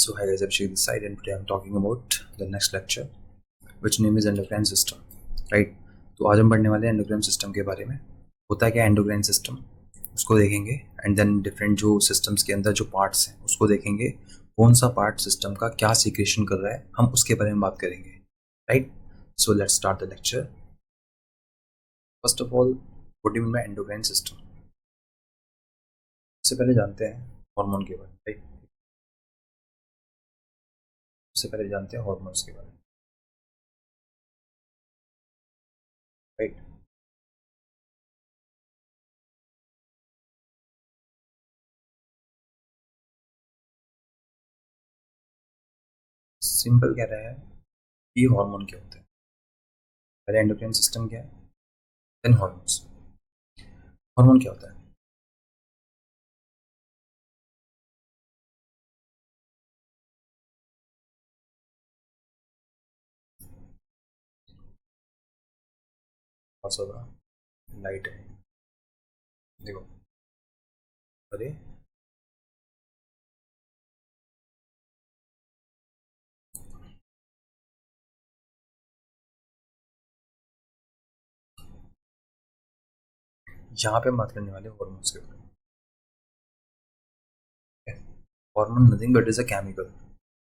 So hi guys, Abhishek this side and today I'm talking about the next lecture which name is endocrine system, right? तो आज हम पढ़ने वाले हैं endocrine system के बारे में। होता है क्या एंडोक्राइन सिस्टम, उसको देखेंगे एंड देन डिफरेंट जो सिस्टम्स के अंदर जो पार्ट्स हैं उसको देखेंगे, कौन सा पार्ट सिस्टम का क्या सीक्रेशन कर रहा है हम उसके बारे में बात करेंगे, right? So let's start the lecture. First of all what do you mean by endocrine system? सबसे पहले जानते हैं हार्मोन के बारे में, राइट? सबसे पहले जानते हैं हार्मोन्स के बारे में, राइट? सिंपल कह रहा है ये हार्मोन क्या होते हैं। पहले एंडोक्राइन सिस्टम क्या है, देन हार्मोन्स। हार्मोन क्या होता है? बहुत लाइट है, देखो, अरे यहाँ पे हम बात करने वाले हार्मोन्स के बारे में। Hormone nothing but is a chemical,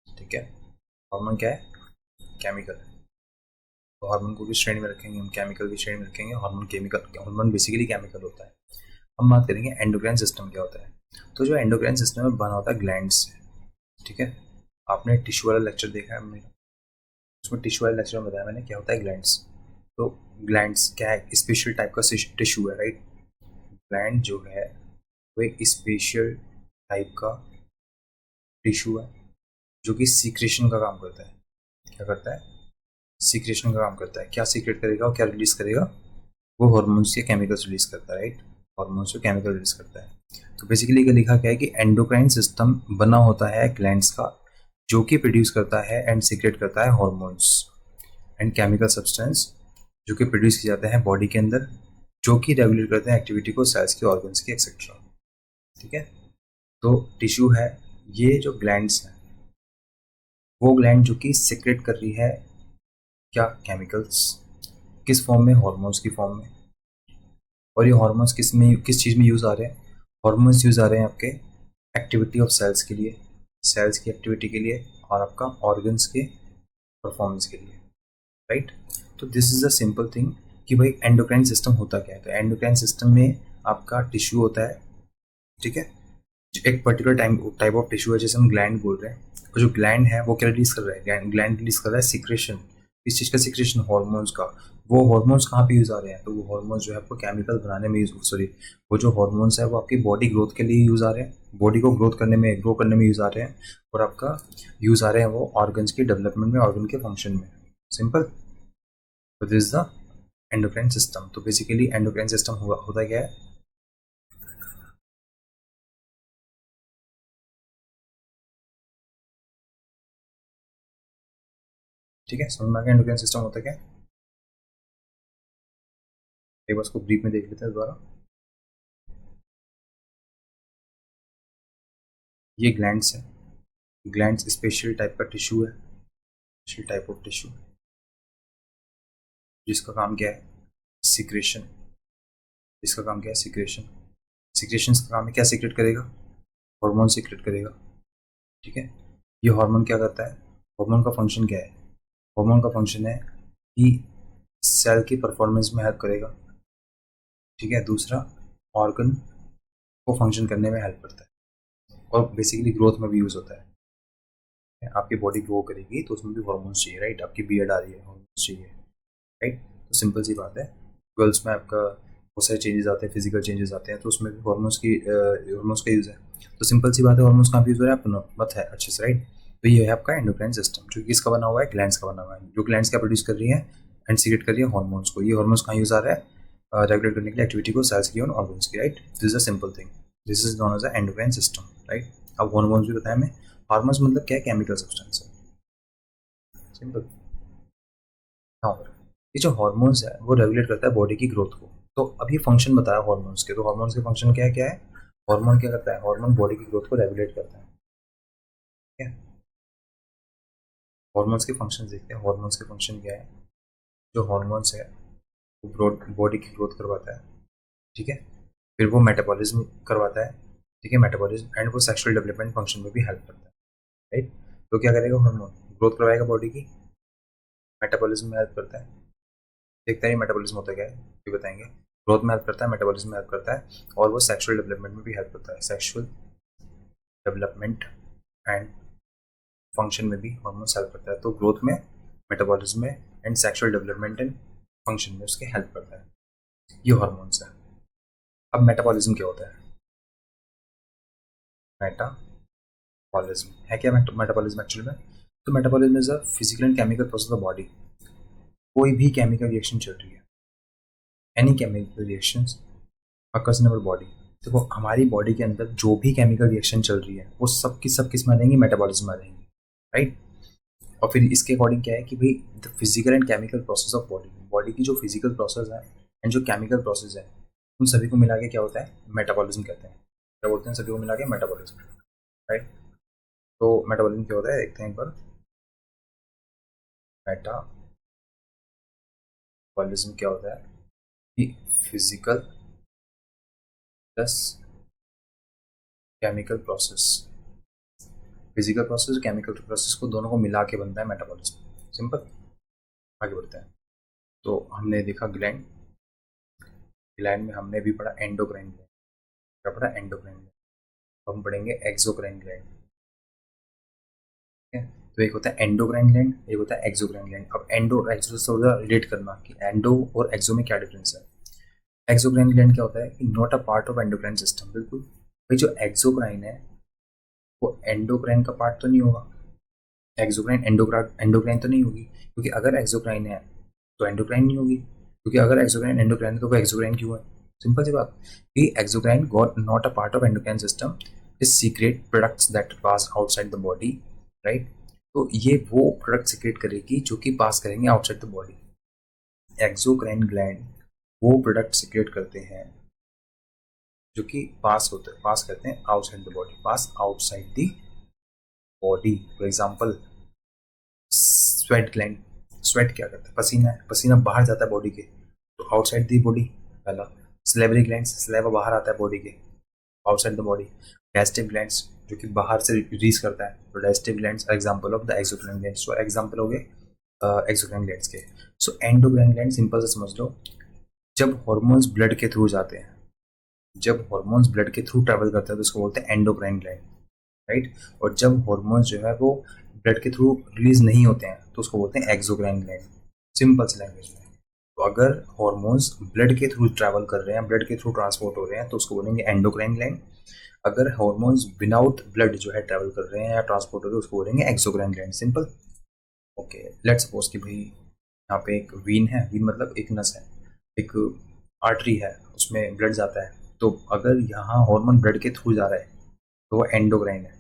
ठीक है? हार्मोन क्या है? केमिकल है। तो हार्मोन को भी श्रेणी में रखेंगे हम, केमिकल की श्रेणी में रखेंगे। Hormone chemical, hormone basically chemical होता है। हम बात करेंगे एंडोक्राइन सिस्टम क्या होता है। तो जो एंडोक्राइन सिस्टम है बना होता है ग्लैंड्स से, ठीक है? आपने टिश्यू वाला लेक्चर देखा है मेरा, उसमें टिश्यू वाले लेक्चर में बताया मैंने क्या होता है ग्लैंड्स। तो ग्लैंड्स क्या है? स्पेशल टाइप का टिश्यू है, राइट? ग्लैंड जो है वो एक स्पेशल टाइप का टिश्यू है जो कि सीक्रेशन का काम करता है। क्या करता है? सीक्रेशन का काम करता है। क्या सीक्रेट करेगा और क्या रिलीज करेगा? वो हार्मोन्स या केमिकल्स रिलीज करता है, राइट? हार्मोन्स या केमिकल रिलीज करता है। तो बेसिकली ये लिखा क्या है कि एंडोक्राइन सिस्टम बना होता है ग्लैंड्स का, जो कि प्रोड्यूस करता है एंड सीक्रेट करता है हार्मोन्स एंड केमिकल सब्सटेंस जो कि प्रोड्यूस किए जाते हैं बॉडी के अंदर, जो कि रेगुलेट करते हैं एक्टिविटी को सेल्स की, ऑर्गन्स की, एक्सेट्रा, ठीक है? तो टिश्यू है, ये जो ग्लैंड्स हैं वो ग्लैंड जो कि सीक्रेट कर रही है क्या? केमिकल्स। किस फॉर्म में? हार्मोन्स की फॉर्म में। और ये हार्मोन्स किस चीज़ में यूज़ आ रहे हैं? हार्मोन्स यूज़ आ रहे हैं आपके एक्टिविटी ऑफ सेल्स के लिए, सेल्स की एक्टिविटी के लिए, और आपका ऑर्गन्स के परफॉर्मेंस के लिए, राइट? तो this is a simple thing कि भाई एंडोक्राइन सिस्टम होता क्या है। तो एंडोक्राइन सिस्टम में आपका टिश्यू होता है, ठीक है? एक पर्टिकुलर टाइप ऑफ टिश्यू है जैसे हम ग्लैंड बोल रहे हैं। और जो ग्लैंड है वो क्या रिलीज कर रहा है? ग्लैंड रिलीज कर रहा है सीक्रेशन। इस चीज़ का सीक्रेशन, हार्मोन्स का। वो हार्मोन्स कहाँ पे यूज आ रहे हैं? तो वो हार्मोन्स जो है आपको केमिकल बनाने में यूज, सॉरी, वो जो हार्मोन्स है वो आपकी बॉडी ग्रोथ के लिए यूज आ रहे हैं, बॉडी को ग्रो करने में यूज आ रहे हैं। और आपका यूज आ रहे हैं वो ऑर्गन्स के डेवलपमेंट में, ऑर्गन के फंक्शन में। सिंपल। तो this is the endocrine system. तो बेसिकली एंडोक्राइन सिस्टम होता क्या है? ठीक है, समझ में आ गया एंडोक्राइन सिस्टम होता क्या है? एक बार उसको ब्रीफ में देख लेते हैं दोबारा। ये ग्लैंड्स है, ग्लैंड्स स्पेशल टाइप का टिश्यू है, स्पेशल टाइप ऑफ टिश्यू जिसका काम क्या है? सिक्रेशन। जिसका काम क्या है? सिक्रेशन। सिक्रेशन का काम है क्या सीक्रेट करेगा? हार्मोन सीक्रेट करेगा, ठीक है? ये हार्मोन क्या करता है? हार्मोन का फंक्शन क्या है? हार्मोन का फंक्शन है कि सेल की परफॉर्मेंस में हेल्प करेगा, ठीक है? दूसरा, ऑर्गन को फंक्शन करने में हेल्प करता है, और बेसिकली ग्रोथ में भी यूज होता है। आपकी बॉडी ग्रो करेगी तो उसमें भी हार्मोन्स चाहिए, राइट? आपकी बियर्ड आ रही है, हार्मोन्स चाहिए, राइट? तो सिंपल सी बात है, गर्ल्स में आपका बहुत सारे चेंजेस आते हैं, फिजिकल चेंजेस आते हैं, तो उसमें भी हार्मोन्स का यूज़ है। तो सिंपल सी बात है, हार्मोन्स कहाँ पे यूज़ हो रहा है? आपको पता है अच्छे से, राइट? तो ये है आपका एंडोक्राइन सिस्टम, जो किसका बना हुआ है? ग्लैंड्स का बना हुआ है। जो ग्लैंड्स क्या प्रोड्यूस कर रही है एंड सीक्रेट कर रही है? हार्मोन्स को। ये हार्मोन्स कहाँ यूज़ आ रहा है? रेगुलेट करने के लिए एक्टिविटी को सेल्स की और ऑर्गन्स की, right? This is a simple thing, this is known as a endocrine system, right? अब हार्मोन्स भी बताया मैं। हार्मोन्स मतलब क्या है? केमिकल सब्सटेंस है, सिंपल। हाँ, ये जो हार्मोन्स है वो रेगुलेट करता है बॉडी की ग्रोथ को। तो अब ये फंक्शन बताया हार्मोन्स के, तो हार्मोन्स के फंक्शन क्या है? हार्मोन क्या करता है? हार्मोन बॉडी की ग्रोथ को रेगुलेट करता है, ठीक है? हार्मोन्स के फंक्शन देखते हैं। हार्मोन्स के फंक्शन क्या है? जो हार्मोन्स है वो ग्रोथ, बॉडी की ग्रोथ करवाता है, ठीक है। फिर वो मेटाबॉलिज्म करवाता है, ठीक है, मेटाबॉलिज्म, एंड वो सेक्सुअल डेवलपमेंट फंक्शन में भी हेल्प करता है, राइट। तो क्या करेगा हार्मोन? ग्रोथ करवाएगा बॉडी की, मेटाबॉलिज्म में हेल्प करता है। देखते हैं मेटाबॉलिज्म होता क्या है, ये बताएंगे। ग्रोथ में हेल्प करता है, मेटाबॉलिज्म में हेल्प करता है, और वो सेक्सुअल डेवलपमेंट में भी हेल्प करता है। सेक्सुअल डेवलपमेंट एंड फंक्शन में भी हार्मोन्स हेल्प करता है। तो ग्रोथ में, मेटाबॉलिज्म में, and sexual development and function में उसके हेल्प करता है। ये हार्मोन्स है। अब मेटाबॉलिज्म क्या होता है? मेटाबॉलिज्म है क्या? मेटाबॉलिज्म एक्चुअली में, तो metabolism is a physical and chemical process of body. कोई भी केमिकल रिएक्शन चल रही है, any chemical reactions occurs in our body. देखो हमारी बॉडी के अंदर जो भी केमिकल रिएक्शन चल रही है वो सब की सब किस में आ जाएंगी? मेटाबॉलिज्म में आ जाएंगी, राइट। और फिर इसके अकॉर्डिंग क्या है कि भाई the physical and chemical process of body, body की जो फिजिकल प्रोसेस है एंड जो केमिकल प्रोसेस है, उन सभी को मिला के क्या होता है? मेटाबॉलिज्म कहते हैं। क्या बोलते हैं सभी को मिला के? Metabolism, right. तो मेटाबॉलिज्म क्या होता है देखते हैं एक बार। मेटाबॉलिज्म क्या होता है कि physical plus chemical process, physical process chemical process को दोनों को मिला के बनता है मेटाबॉलिज्म। सिंपल। आगे बढ़ते हैं। तो हमने देखा ग्लैंड, ग्लैंड में हमने भी पढ़ा एंडोक्राइन ग्लैंड। क्या पढ़ा? Endocrine gland. अब हम पढ़ेंगे एक्सोक्राइन ग्लैंड, ठीक है। तो एक होता है एंडोक्राइन ग्लैंड, एक होता है एक्सोक्राइन ग्लैंड। अब एंडो और एक्सो से थोड़ा रिलेट करना कि एंडो और एक्सो में क्या डिफरेंस है। एक्सोक्राइन ग्लैंड क्या होता है कि not a part of endocrine system. बिल्कुल भाई, जो एक्सोक्राइन है वो एंडोक्राइन का पार्ट तो नहीं होगा। एक्सोक्राइन एंडोक्राइन तो नहीं होगी, क्योंकि अगर एक्सोक्राइन है तो एंडोक्राइन नहीं होगी, क्योंकि अगर एक्सोक्राइन एंडोक्राइन है तो वो एक्सोक्राइन क्यों है? सिंपल सी बात कि exocrine got not a part of endocrine system, is secret products that pass outside the body, right. तो ये वो प्रोडक्ट सीक्रेट करेगी जो कि पास करेंगे outside the body. Exocrine gland वो प्रोडक्ट सीक्रेट करते हैं जो कि पास होते हैं, पास करते हैं outside the body, pass outside the body. For example sweat gland, sweat क्या करता है? पसीना है, पसीना बाहर जाता है बॉडी के, तो आउटसाइड दी बॉडी पहला। स्लेवरी ग्लैंड, स्लेवा बाहर आता है बॉडी के, outside the body. Digestive glands जो कि बाहर से रिलीज करता है, तो digestive glands example of the exocrine glands. तो एग्जांपल हो गए एक्सोक्राइन ग्लैंड्स के। सो एंडोक्राइन ग्लैंड सिंपल से समझ लो, जब हॉर्मोन्स ब्लड के थ्रू जाते हैं, जब हॉर्मोन्स ब्लड के थ्रू ट्रैवल करते हैं तो उसको बोलते हैं एंडोक्राइन ग्लैंड, राइट। और जब हॉर्मोन्स जो है वो ब्लड के थ्रू रिलीज नहीं होते हैं तो उसको बोलते हैं एक्सोक्राइन ग्लैंड, सिंपल सी लैंग्वेज में। तो अगर हॉर्मोन्स ब्लड के थ्रू ट्रैवल कर रहे हैं, ब्लड के थ्रू ट्रांसपोर्ट हो रहे हैं, तो उसको बोलेंगे एंडोक्राइन ग्लैंड। अगर हॉर्मोन्स विदाउट ब्लड जो है ट्रैवल कर रहे हैं या ट्रांसपोर्ट हो रहे हैं, उसको बोलेंगे exocrine gland. Simple. Okay, let's suppose कि भाई यहाँ पे एक वीन है, वीन मतलब एक नस है, एक आर्टरी है, उसमें ब्लड जाता है। तो अगर यहाँ हार्मोन ब्लड के थ्रू जा रहा है तो वो एंडोक्राइन है।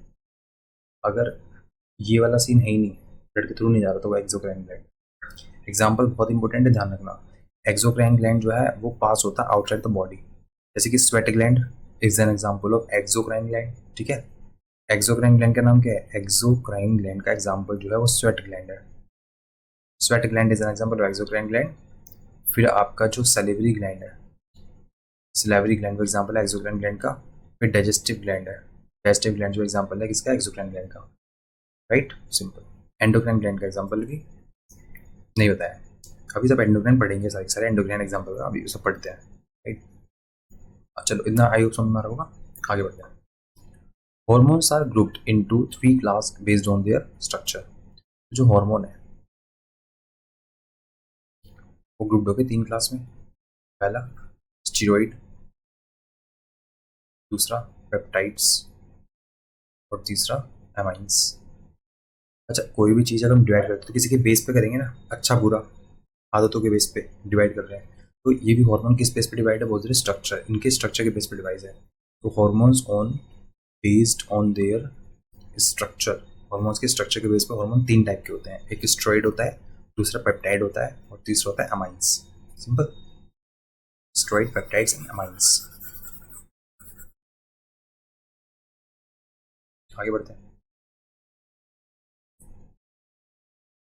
अगर ये वाला सीन है ही नहीं, ब्लड के थ्रू नहीं जा रहा, तो वो एक्सोक्राइन ग्लैंड। एग्जाम्पल बहुत इंपॉर्टेंट है, ध्यान रखना। एक्सोक्राइन ग्लैंड जो है वो पास होता है आउटसाइड द बॉडी, जैसे कि sweat gland is an example of exocrine gland, ठीक है। एक्सोक्राइन ग्लैंड का नाम क्या है? एक्सोक्राइन ग्लैंड का एग्जाम्पल जो है वो स्वेट ग्लैंड है। Sweat gland is an example of exocrine gland. फिर आपका जो सलेवरी ग्लैंड है, सलेवरी ग्लैंड का एग्जाम्पल है एक्सोक्राइन ग्लैंड का। फिर डाइजेस्टिव ग्लैंड है, डाइजेस्टिव ग्लैंड जो एग्जाम्पल है किसका? एक्सोक्राइन ग्लैंड का, राइट। सिंपल। एंडोक्राइन ग्लैंड का एग्जाम्पल भी नहीं बताया। अभी सब एंडोक्राइन पढ़ेंगे, सारे सारे एंडोक्राइन एग्जाम्पल अभी सब पढ़ते हैं, राइट। चलो इतना आई होप समझ में आ रहा होगा। आगे बढ़ते हैं। Hormones are grouped into 3 class based on their structure. जो हार्मोन है वो ग्रुप्ड हो गए 3 क्लास में। पहला स्टीरॉइड, दूसरा पेप्टाइड्स, और तीसरा एमाइंस। अच्छा, कोई भी चीज़ अगर हम डिवाइड करते हैं तो किसी के बेस पे करेंगे ना, अच्छा बुरा, आदतों के बेस पे डिवाइड कर रहे हैं। तो ये भी हार्मोन किस बेस पे डिवाइड है? बहुत सारे स्ट्रक्चर, इनके स्ट्रक्चर के बेस पे डिवाइड है। तो hormones on based on their structure, hormones के स्ट्रक्चर के बेस पे हार्मोन 3 टाइप के होते हैं। एक स्टेरॉइड होता है, दूसरा पेप्टाइड होता है, और तीसरा होता है amines. Simple. Steroid, peptides and amines. आगे बढ़ते हैं।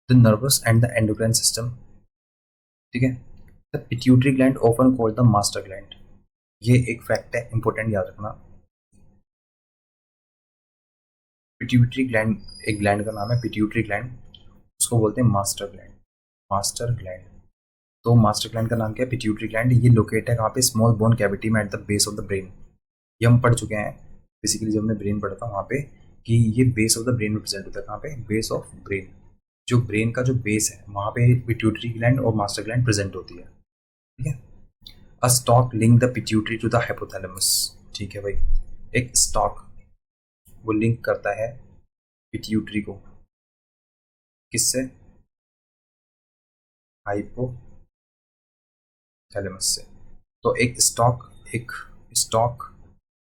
The nervous and the endocrine system, ठीक है। The pituitary gland often called the master gland, ये एक फैक्ट है, इंपॉर्टेंट याद रखना। पिट्यूटरी ग्लैंड, एक ग्लैंड का नाम है पिट्यूटरी ग्लैंड, उसको बोलते हैं मास्टर ग्लैंड, मास्टर ग्लैंड। तो मास्टर ग्लैंड का नाम क्या है? Pituitary gland. ये लोकेट है कहाँ पे? स्मॉल बोन कैविटी में at the base of the brain. ये हम पढ़ चुके हैं बेसिकली जब हमने ब्रेन पढ़ा था वहाँ पे, कि ये बेस ऑफ द ब्रेन में प्रेजेंट होता है। कहाँ पे? बेस ऑफ ब्रेन, जो ब्रेन का जो बेस है वहाँ पे पिट्यूटरी ग्लैंड और मास्टर ग्लैंड प्रेजेंट होती है, ठीक है। A stalk link the pituitary to the hypothalamus, ठीक है भाई। एक स्टॉक वो लिंक करता है पिट्यूटरी को, किससे? हाइपोथैलेमस से। तो एक स्टॉक, एक स्टॉक,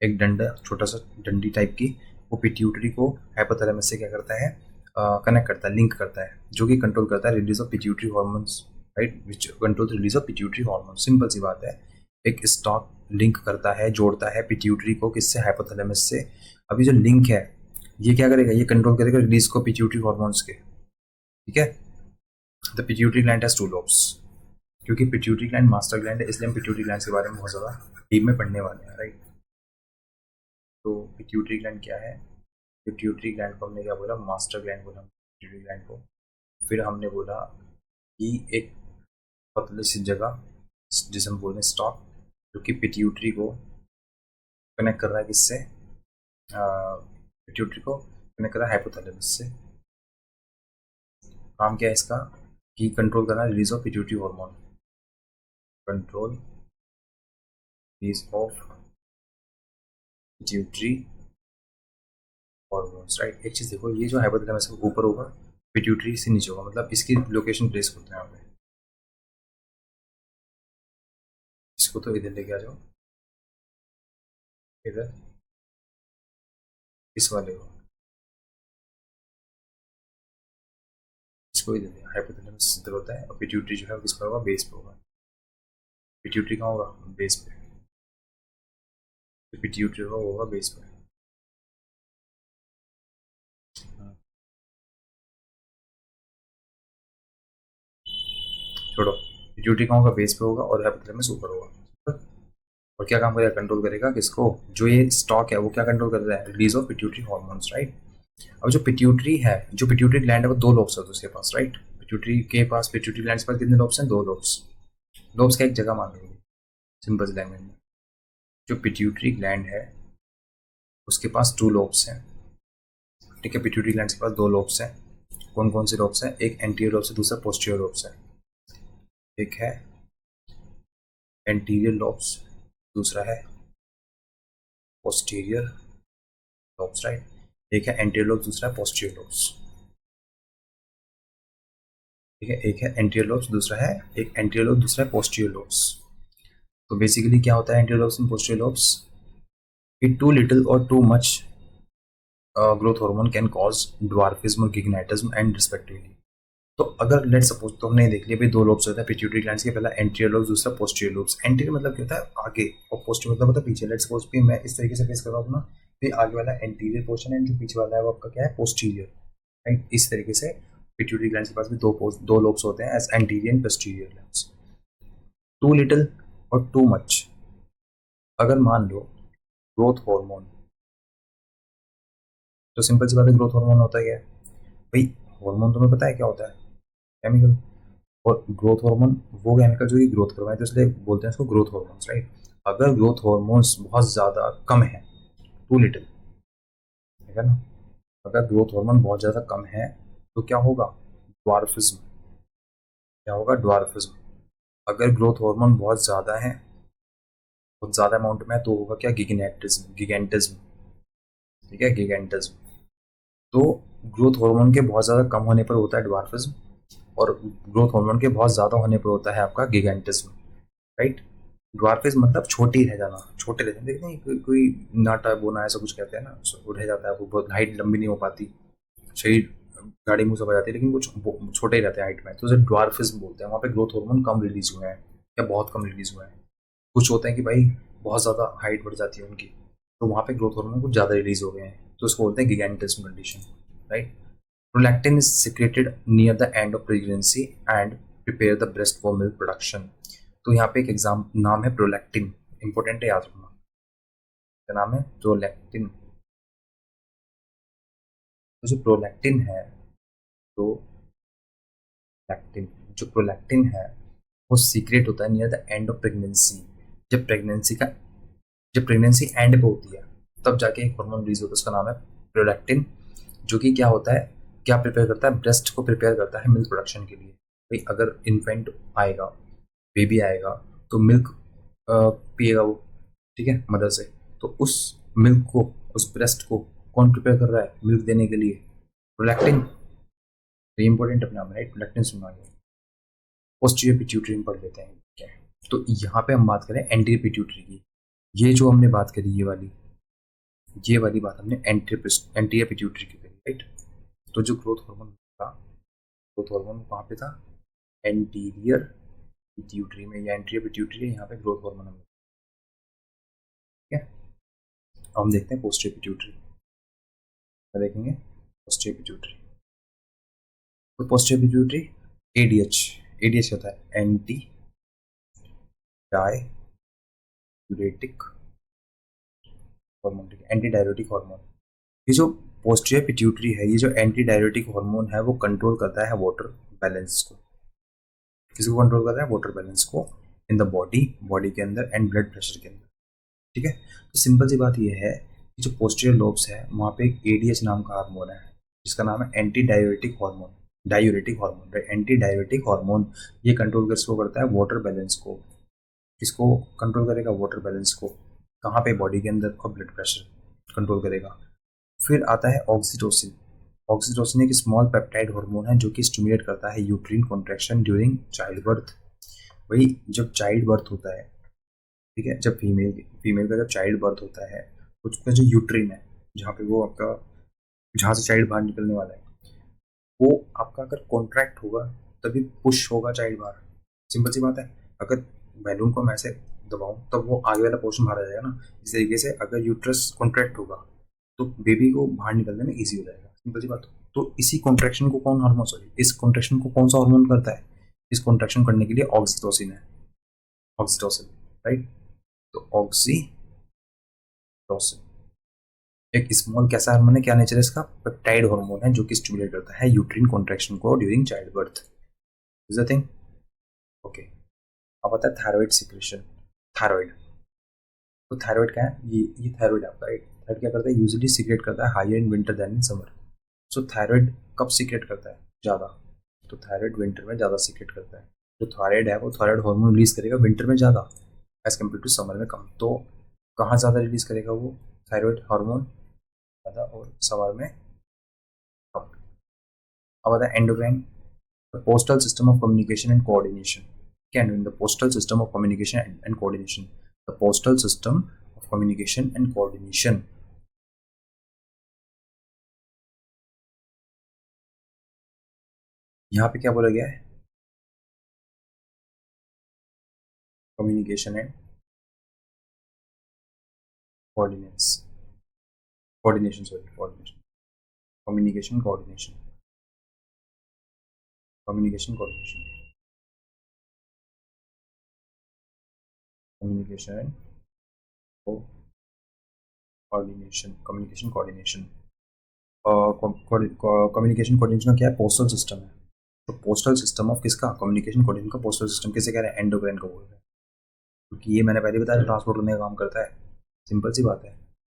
एक डंडा, छोटा सा डंडी टाइप की, वो पिट्यूटरी को हाइपोथैलेमस से क्या करता है? कनेक्ट करता है, लिंक करता है, जो कि कंट्रोल करता है release of pituitary hormones, right, which control release of pituitary hormone. Simple सी बात है, एक स्टॉक लिंक करता है, जोड़ता है पिट्यूटरी को, किससे? हाइपोथैलेमस से। अभी जो लिंक है ये क्या करेगा? ये कंट्रोल करेगा रिलीज को पिट्यूटरी हार्मोन्स के, ठीक है। The pituitary gland has two lobes, क्योंकि पिट्यूटरी ग्लैंड मास्टर ग्लैंड है, इसलिए हम पिट्यूटरी ग्लैंड के बारे में बहुत ज़्यादा डीप में पढ़ने वाले हैं, राइट। तो पिट्यूटरी ग्लैंड क्या है? पिट्यूटरी ग्लैंड को हमने क्या बोला? मास्टर ग्लैंड बोला पिट्यूटरी ग्लैंड को। फिर हमने बोला कि एक पतली सी जगह जिसे हम बोल रहे हैं स्टॉक, जो कि पिट्यूटरी को कनेक्ट कर रहा है, किससे? पिट्यूटरी को कनेक्ट कर रहा है हाइपोथैलेमस से। काम क्या है इसका? कि कंट्रोल करना release of pituitary hormone, control release of pituitary hormones, right. एक चीज देखो, ये जो हाइपोथैलेमस है ऊपर होगा, पिट्यूटरी से नीचे होगा, मतलब इसकी लोकेशन प्लेस होता है यहाँ पे। इसको तो इधर लेके आ जाओ, इधर इस वाले को, इसको इधर हाइपोथैलेमस इधर होता है, और पिट्यूटरी जो है वो किस पर होगा? बेस पे होगा। पिट्यूटरी कहाँ होगा? बेस पे। तो पिट्यूटरी होगा बेस पे। छोड़ो, पिट्यूटरी कहाँ होगा? बेस पे होगा, और हाइपोथैलेमस ऊपर होगा। और क्या काम करेगा? कंट्रोल करेगा किसको? जो ये स्टॉक है वो क्या कंट्रोल कर रहा है? Release of pituitary hormones, right. अब जो पिट्यूटरी है, जो पिट्यूटरी ग्लैंड है वो दो लोब्स होते हैं उसके पास, राइट। पिट्यूटरी के पास, पिट्यूटरी ग्लैंड के पास कितने लोब्स हैं? दो लोब्स। लोब्स का एक जगह मान लीजिए सिंपल लैंग्वेज में, जो पिट्यूटरी ग्लैंड है उसके पास टू लोब्स हैं, ठीक है। पिट्यूटरी ग्लैंड के पास दो लोब्स हैं। कौन कौन से लोब्स हैं? एक एंटीरियर लोब्स है, दूसरा पोस्टीरियर लोब्स है। एक है एंटीरियर लोब्स, दूसरा है पोस्टीरियर लोब्स, राइट। एक है एंटीरियर लोब्स, दूसरा है पोस्टीरियर लोब्स, ठीक है। एक है एंटीरियर लोब्स, दूसरा है, एक एंटीरियर लोब्स, दूसरा है पोस्टीरियर लोब्स। तो बेसिकली क्या होता है anterior lobes and posterior lobes? It too little और too much growth hormone can cause dwarfism और गिगनेटिज्म एंड रिस्पेक्टिवली। तो अगर लेट सपोज, तो हमने देख लिया भाई दो लोब्स होता है पिट्यूटरी ग्लैंड्स के, पहला एंटीरियर लोब्स, दूसरा पोस्टीरियर लोब्स। एंटीरियर मतलब क्या होता है? आगे, और पोस्टीरियर मतलब होता है पीछे। लेट सपोज भी मैं इस तरीके से फेस कर रहा हूँ ना, तो आगे वाला एंटीरियर पोर्शन है, जो पीछे वाला है वो आपका क्या है? Posterior, right. इस तरीके से पिट्यूटरी ग्लैंड्स के पास भी दो लोब्स होते हैं, as anterior and posterior lobes. Too little और टू मच, अगर मान लो ग्रोथ हार्मोन, तो सिंपल सी बात है, ग्रोथ हार्मोन होता है क्या भाई? हार्मोन तुम्हें पता है क्या होता है? केमिकल। और ग्रोथ हार्मोन वो केमिकल जो कि ग्रोथ करवाए, तो इसलिए बोलते हैं इसको ग्रोथ हार्मोन्स, राइट। अगर ग्रोथ हार्मोन्स बहुत ज़्यादा कम है, टू लिटिल, ठीक है ना, अगर ग्रोथ हार्मोन बहुत ज़्यादा कम है तो क्या होगा? ड्वार्फिज्म। क्या होगा? ड्वार्फिज्म। अगर ग्रोथ हार्मोन बहुत ज़्यादा है, बहुत ज़्यादा अमाउंट में है, तो होगा क्या? गिगनेटिज्म, गिगेंटिज्म, ठीक है, गिगेंटिज्म। तो ग्रोथ हार्मोन के बहुत ज़्यादा कम होने पर होता है ड्वार्फिज्म, और ग्रोथ हार्मोन के बहुत ज़्यादा होने पर होता है आपका गिगेंटिज्म, राइट। ड्वार्फिज्म मतलब छोटे ही रह जाना, छोटे रह जाते, देखते हैं कोई नाटा बोना ऐसा कुछ कहते हैं ना, वो रह जाता है, वो बहुत हाइट लंबी नहीं हो पाती, शरीर गाड़ी मुंह सब आ जाती है, लेकिन वो छोटे ही रहते हैं हाइट में, तो उसे ड्वार्फिज्म बोलते हैं। वहाँ पे ग्रोथ हार्मोन कम रिलीज हुए हैं, या बहुत कम रिलीज हुए हैं। कुछ होते हैं कि भाई बहुत ज़्यादा हाइट बढ़ जाती है उनकी, तो वहाँ पे ग्रोथ हार्मोन कुछ ज़्यादा रिलीज हो गए हैं, तो उसको बोलते हैं gigantism condition, right. Prolactin is secreted near the end of pregnancy and prepare the breast for milk production. तो यहाँ पे एक एग्जाम नाम है प्रोलैक्टिन, इंपॉर्टेंट है, याद रखना। क्या नाम है? प्रोलैक्टिन। तो जो प्रोलैक्टिन है, प्रोलैक्टिन, जो प्रोलैक्टिन है वो सीक्रेट होता है near the end of pregnancy. जब प्रेगनेंसी एंड पे होती है तब जाके एक हार्मोन रिलीज होता है, उसका नाम है प्रोलैक्टिन, जो कि क्या होता है, क्या प्रिपेयर करता है, ब्रेस्ट को प्रिपेयर करता है मिल्क प्रोडक्शन के लिए। भाई अगर इन्फेंट आएगा, बेबी आएगा, तो मिल्क पिएगा वो, ठीक है, मदर से। तो उस मिल्क को, उस ब्रेस्ट को कौन प्रिपेयर कर रहा है मिल्क देने के लिए? प्रोलैक्टिन। तो इंपॉर्टेंट अपना नाम, राइट, प्रोलैक्टिन सुनना है। पोस्टीरियर पिट्यूटरी में पढ़ लेते हैं क्या है। तो यहाँ पे हम बात करें एंटीरियर पिट्यूटरी की। ये जो हमने बात करी, ये वाली बात हमने एंटीरियर पिट्यूटरी की करी, राइट। तो जो ग्रोथ हार्मोन था, ग्रोथ हार्मोन कहाँ पे था? एंटीरियर पिट्यूटरी में, या एंटीरियर पिट्यूटरी है, यहाँ पे ग्रोथ हार्मोन हम, ठीक है। हम देखते हैं पोस्टीरियर पिट्यूटरी, देखेंगे पोस्टीरियर पिट्यूटरी। तो पोस्टीरियर पिट्यूटरी एडीएच होता है, anti diuretic hormone, anti diuretic hormone. ये जो पोस्टीरियर पिट्यूटरी है, ये जो एंटी डाययूरेटिक हार्मोन है, वो कंट्रोल करता है वाटर बैलेंस को। किसको कंट्रोल कर रहा है? वाटर बैलेंस को इन द बॉडी के अंदर एंड ब्लड प्रेशर के अंदर, ठीक है। तो सिंपल सी बात ये है कि जो पोस्टीरियर लोब्स है वहाँ पे एक एडीएच नाम का हार्मोन है, जिसका नाम है anti diuretic hormone, anti diuretic hormone. ये कंट्रोल किसको करता है? वाटर बैलेंस को। किसको कंट्रोल करेगा? वाटर बैलेंस को। कहाँ पे? बॉडी के अंदर। और ब्लड प्रेशर कंट्रोल करेगा। फिर आता है ऑक्सीटोसिन। ऑक्सीटोसिन एक स्मॉल पेप्टाइड हार्मोन है जो कि स्टिमुलेट करता है uterine contraction during child birth. वही जब चाइल्ड बर्थ होता है, ठीक है, जब फीमेल का जब चाइल्ड बर्थ होता है, उसका जो यूट्रीन है, जहाँ पे वो आपका, जहाँ से चाइल्ड बाहर निकलने वाला है, वो आपका अगर कॉन्ट्रैक्ट होगा तभी पुश होगा चाइल्ड बाहर। सिंपल सी बात है। अगर बैलून को मैं ऐसे दबाऊं तब वो आगे वाला पोर्शन बाहर आ जाएगा ना। इस तरीके से अगर यूट्रस कॉन्ट्रैक्ट होगा तो बेबी को बाहर निकलने में ईजी हो जाएगा। सिंपल सी बात। तो इसी कॉन्ट्रैक्शन को कौन हार्मोन, सॉरी, इस कॉन्ट्रैक्शन को कौन सा हार्मोन करता है? इस कॉन्ट्रैक्शन करने के लिए ऑक्सीटोसिन है, ऑक्सीटोसिन, राइट। तो ऑक्सीटोसिन एक स्मॉल कैसा हार्मोन है, क्या नेचर है इसका? पेप्टाइड हार्मोन है जो कि स्टिमुलेट करता है यूट्रीन कॉन्ट्रैक्शन को during child birth. Is the thing, okay. अब आता है थायराइड सिक्रेशन। थायराइड, तो थायराइड क्या है? ये थायराइड आपका, राइट। थायराइड क्या करता है? यूजुअली सीक्रेट करता है higher in winter than in summer. So thyroid कब सीक्रेट करता है ज़्यादा? तो थायराइड विंटर में ज़्यादा सीक्रेट करता है। जो थायराइड है वो थायराइड हार्मोन रिलीज करेगा विंटर में ज़्यादा एज कम्पेयर टू समर में कम। तो कहाँ ज़्यादा रिलीज करेगा वो थायराइड हार्मोन? ज़्यादा, और समर में कम। अब आता है endocrine, the postal system of communication and coordination. Can in the postal system of communication and coordination. The postal system of communication and coordination. यहाँ पे क्या बोला गया है? Communication and coordination, sorry, coordination, communication coordination, communication coordination, communication and coordination, communication coordination. Communication coordination क्या है? Postal system है। तो पोस्टल सिस्टम ऑफ किसका? कम्युनिकेशन कोऑर्डिनेशन का पोस्टल सिस्टम किसे कह रहे हैं? एंडोक्राइन को बोल रहे हैं, क्योंकि ये मैंने पहले बताया ट्रांसपोर्ट करने का काम करता है। सिंपल सी बात है।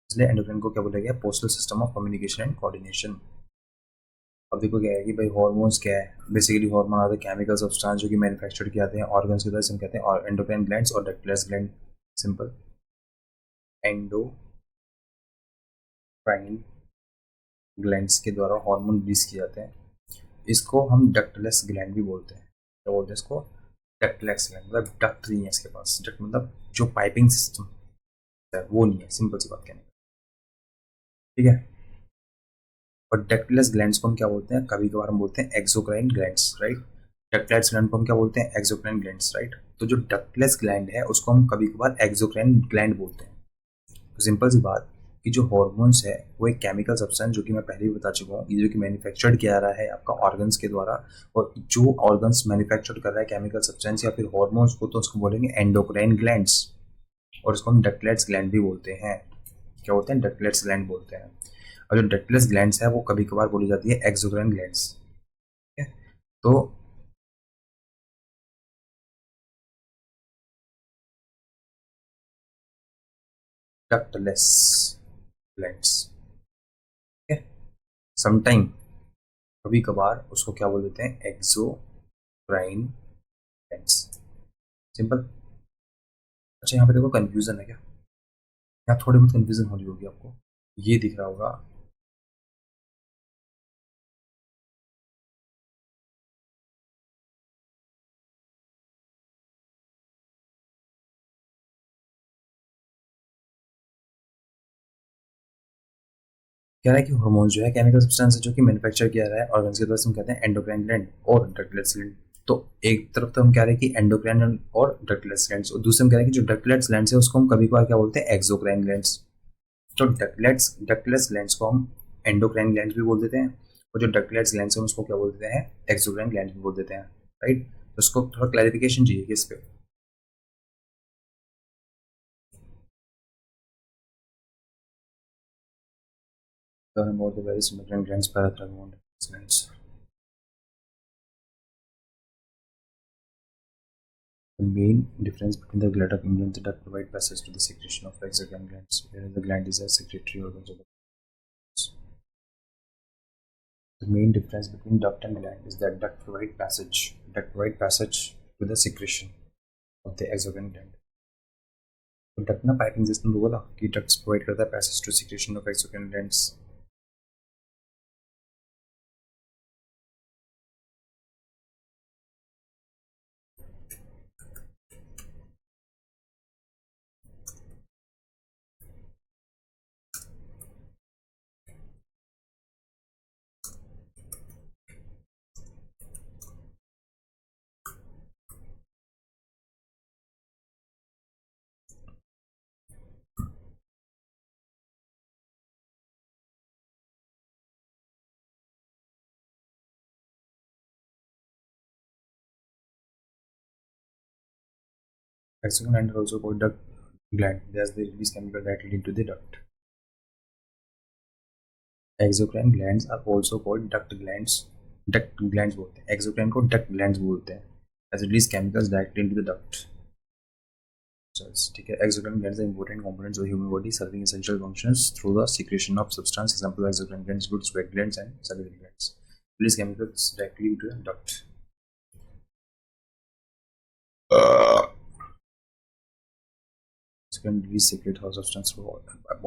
इसलिए एंडोक्राइन को क्या बोला गया? Postal system of communication and coordination. अब देखो क्या है कि भाई हार्मोन्स क्या है? Basically hormone are the chemical substance जो कि मैन्युफैक्चर किए जाते हैं ऑर्गन्स की तरह से, हम कहते हैं और एंडोक्राइन ग्लैंड्स और ductless gland. Simple, endocrine glands के द्वारा हार्मोन रिलीज किए जाते हैं। इसको हम डक्टलेस ग्लैंड भी बोलते हैं। क्या बोलते हैं इसको? Ductless gland. मतलब डक्ट नहीं है इसके पास। डक्ट मतलब जो पाइपिंग सिस्टम है वो नहीं है, सिंपल सी बात कहने, ठीक है। और डक्टलेस ग्लैंड्स को हम क्या बोलते हैं? कभी कभार हम बोलते हैं exocrine glands, right. Ductless gland को हम क्या बोलते हैं? Exocrine glands, right. तो जो डक्टलेस ग्लैंड है उसको हम कभी कभार एक्सोक्राइन ग्लैंड बोलते हैं। तो सिंपल सी बात, कि जो हॉर्मोन्स है वो एक केमिकल सब्सटेंस, जो कि मैं पहले भी बता चुका हूँ, ये जो कि मैन्युफैक्चर्ड किया रहा है आपका ऑर्गन्स के द्वारा, और जो ऑर्गन्स मैन्युफैक्चर कर रहा है केमिकल सब्सटेंस या फिर हॉर्मोन्स को, तो उसको बोलेंगे एंडोक्राइन ग्लैंड्स, और उसको हम डक्टलेट्स ग्लैंड भी बोलते हैं। क्या बोलते हैं? डक्टलेट्स ग्लैंड बोलते हैं। और जो डक्टलेट्स ग्लैंड्स है वो कभी कभार बोली जाती है एक्सोक्राइन ग्लैंड्स। ठीक है, तो डक्टलेस ग्लैंड्स, ठीक है, समटाइम, कभी कभार उसको क्या बोल देते हैं? Exocrine glands. सिंपल। अच्छा, यहाँ पे देखो कंफ्यूजन है क्या? यहाँ थोड़ी बहुत कंफ्यूजन हो रही होगी आपको। ये दिख रहा होगा, कह रहा है कि हार्मोन जो है केमिकल सब्सटेंस है जो कि मैन्युफैक्चर किया रहा है ऑर्गन्स के द्वारा, हम कहते हैं एंडोक्राइन ग्लैंड और डक्टलेट्स ग्लैंड। तो एक तरफ तो हम कह रहे हैं कि एंडोक्राइन और डक्टलेट्स ग्लैंड्स, और दूसरे हम कह रहे हैं कि जो डक्टलेट्स ग्लैंड्स है उसको हम कभी कभार क्या बोलते हैं? Exocrine glands. तो डक्टलेट्स ग्लैंड्स को हम एंडोक्राइन ग्लैंड्स भी बोल देते हैं, और जो डक्टलेट्स ग्लैंड्स हैं उसको क्या बोल देते हैं? एक्सोक्राइन ग्लैंड्स भी बोल देते हैं। राइट, तो उसको थोड़ा क्लैरिफिकेशन चाहिए कि इस पे। तो हम बोलते हैं very endocrine glands, parathyroid glands. The main difference between the gland of England and the duct provide passage to the secretion of exocrine glands, whereas the gland is a secretory organ of the glands. The main difference between duct and gland is that duct provide passage to the secretion of the exocrine gland. तो duct ना piping system बोला कि ducts provide करता है passage to secretion of exocrine glands. Exocrine gland are also called duct gland as they release chemical directly into the duct. Exocrine glands are also called duct glands. Duct glands बोलते हैं, exocrine को duct glands बोलते हैं, as it release chemicals directly into the duct cells. ठीक है, exocrine glands are important components of the human body serving essential functions through the secretion of substance. Example of exocrine glands include sweat glands and salivary glands. Release chemicals directly into the duct. Exocrine release secrete or substance through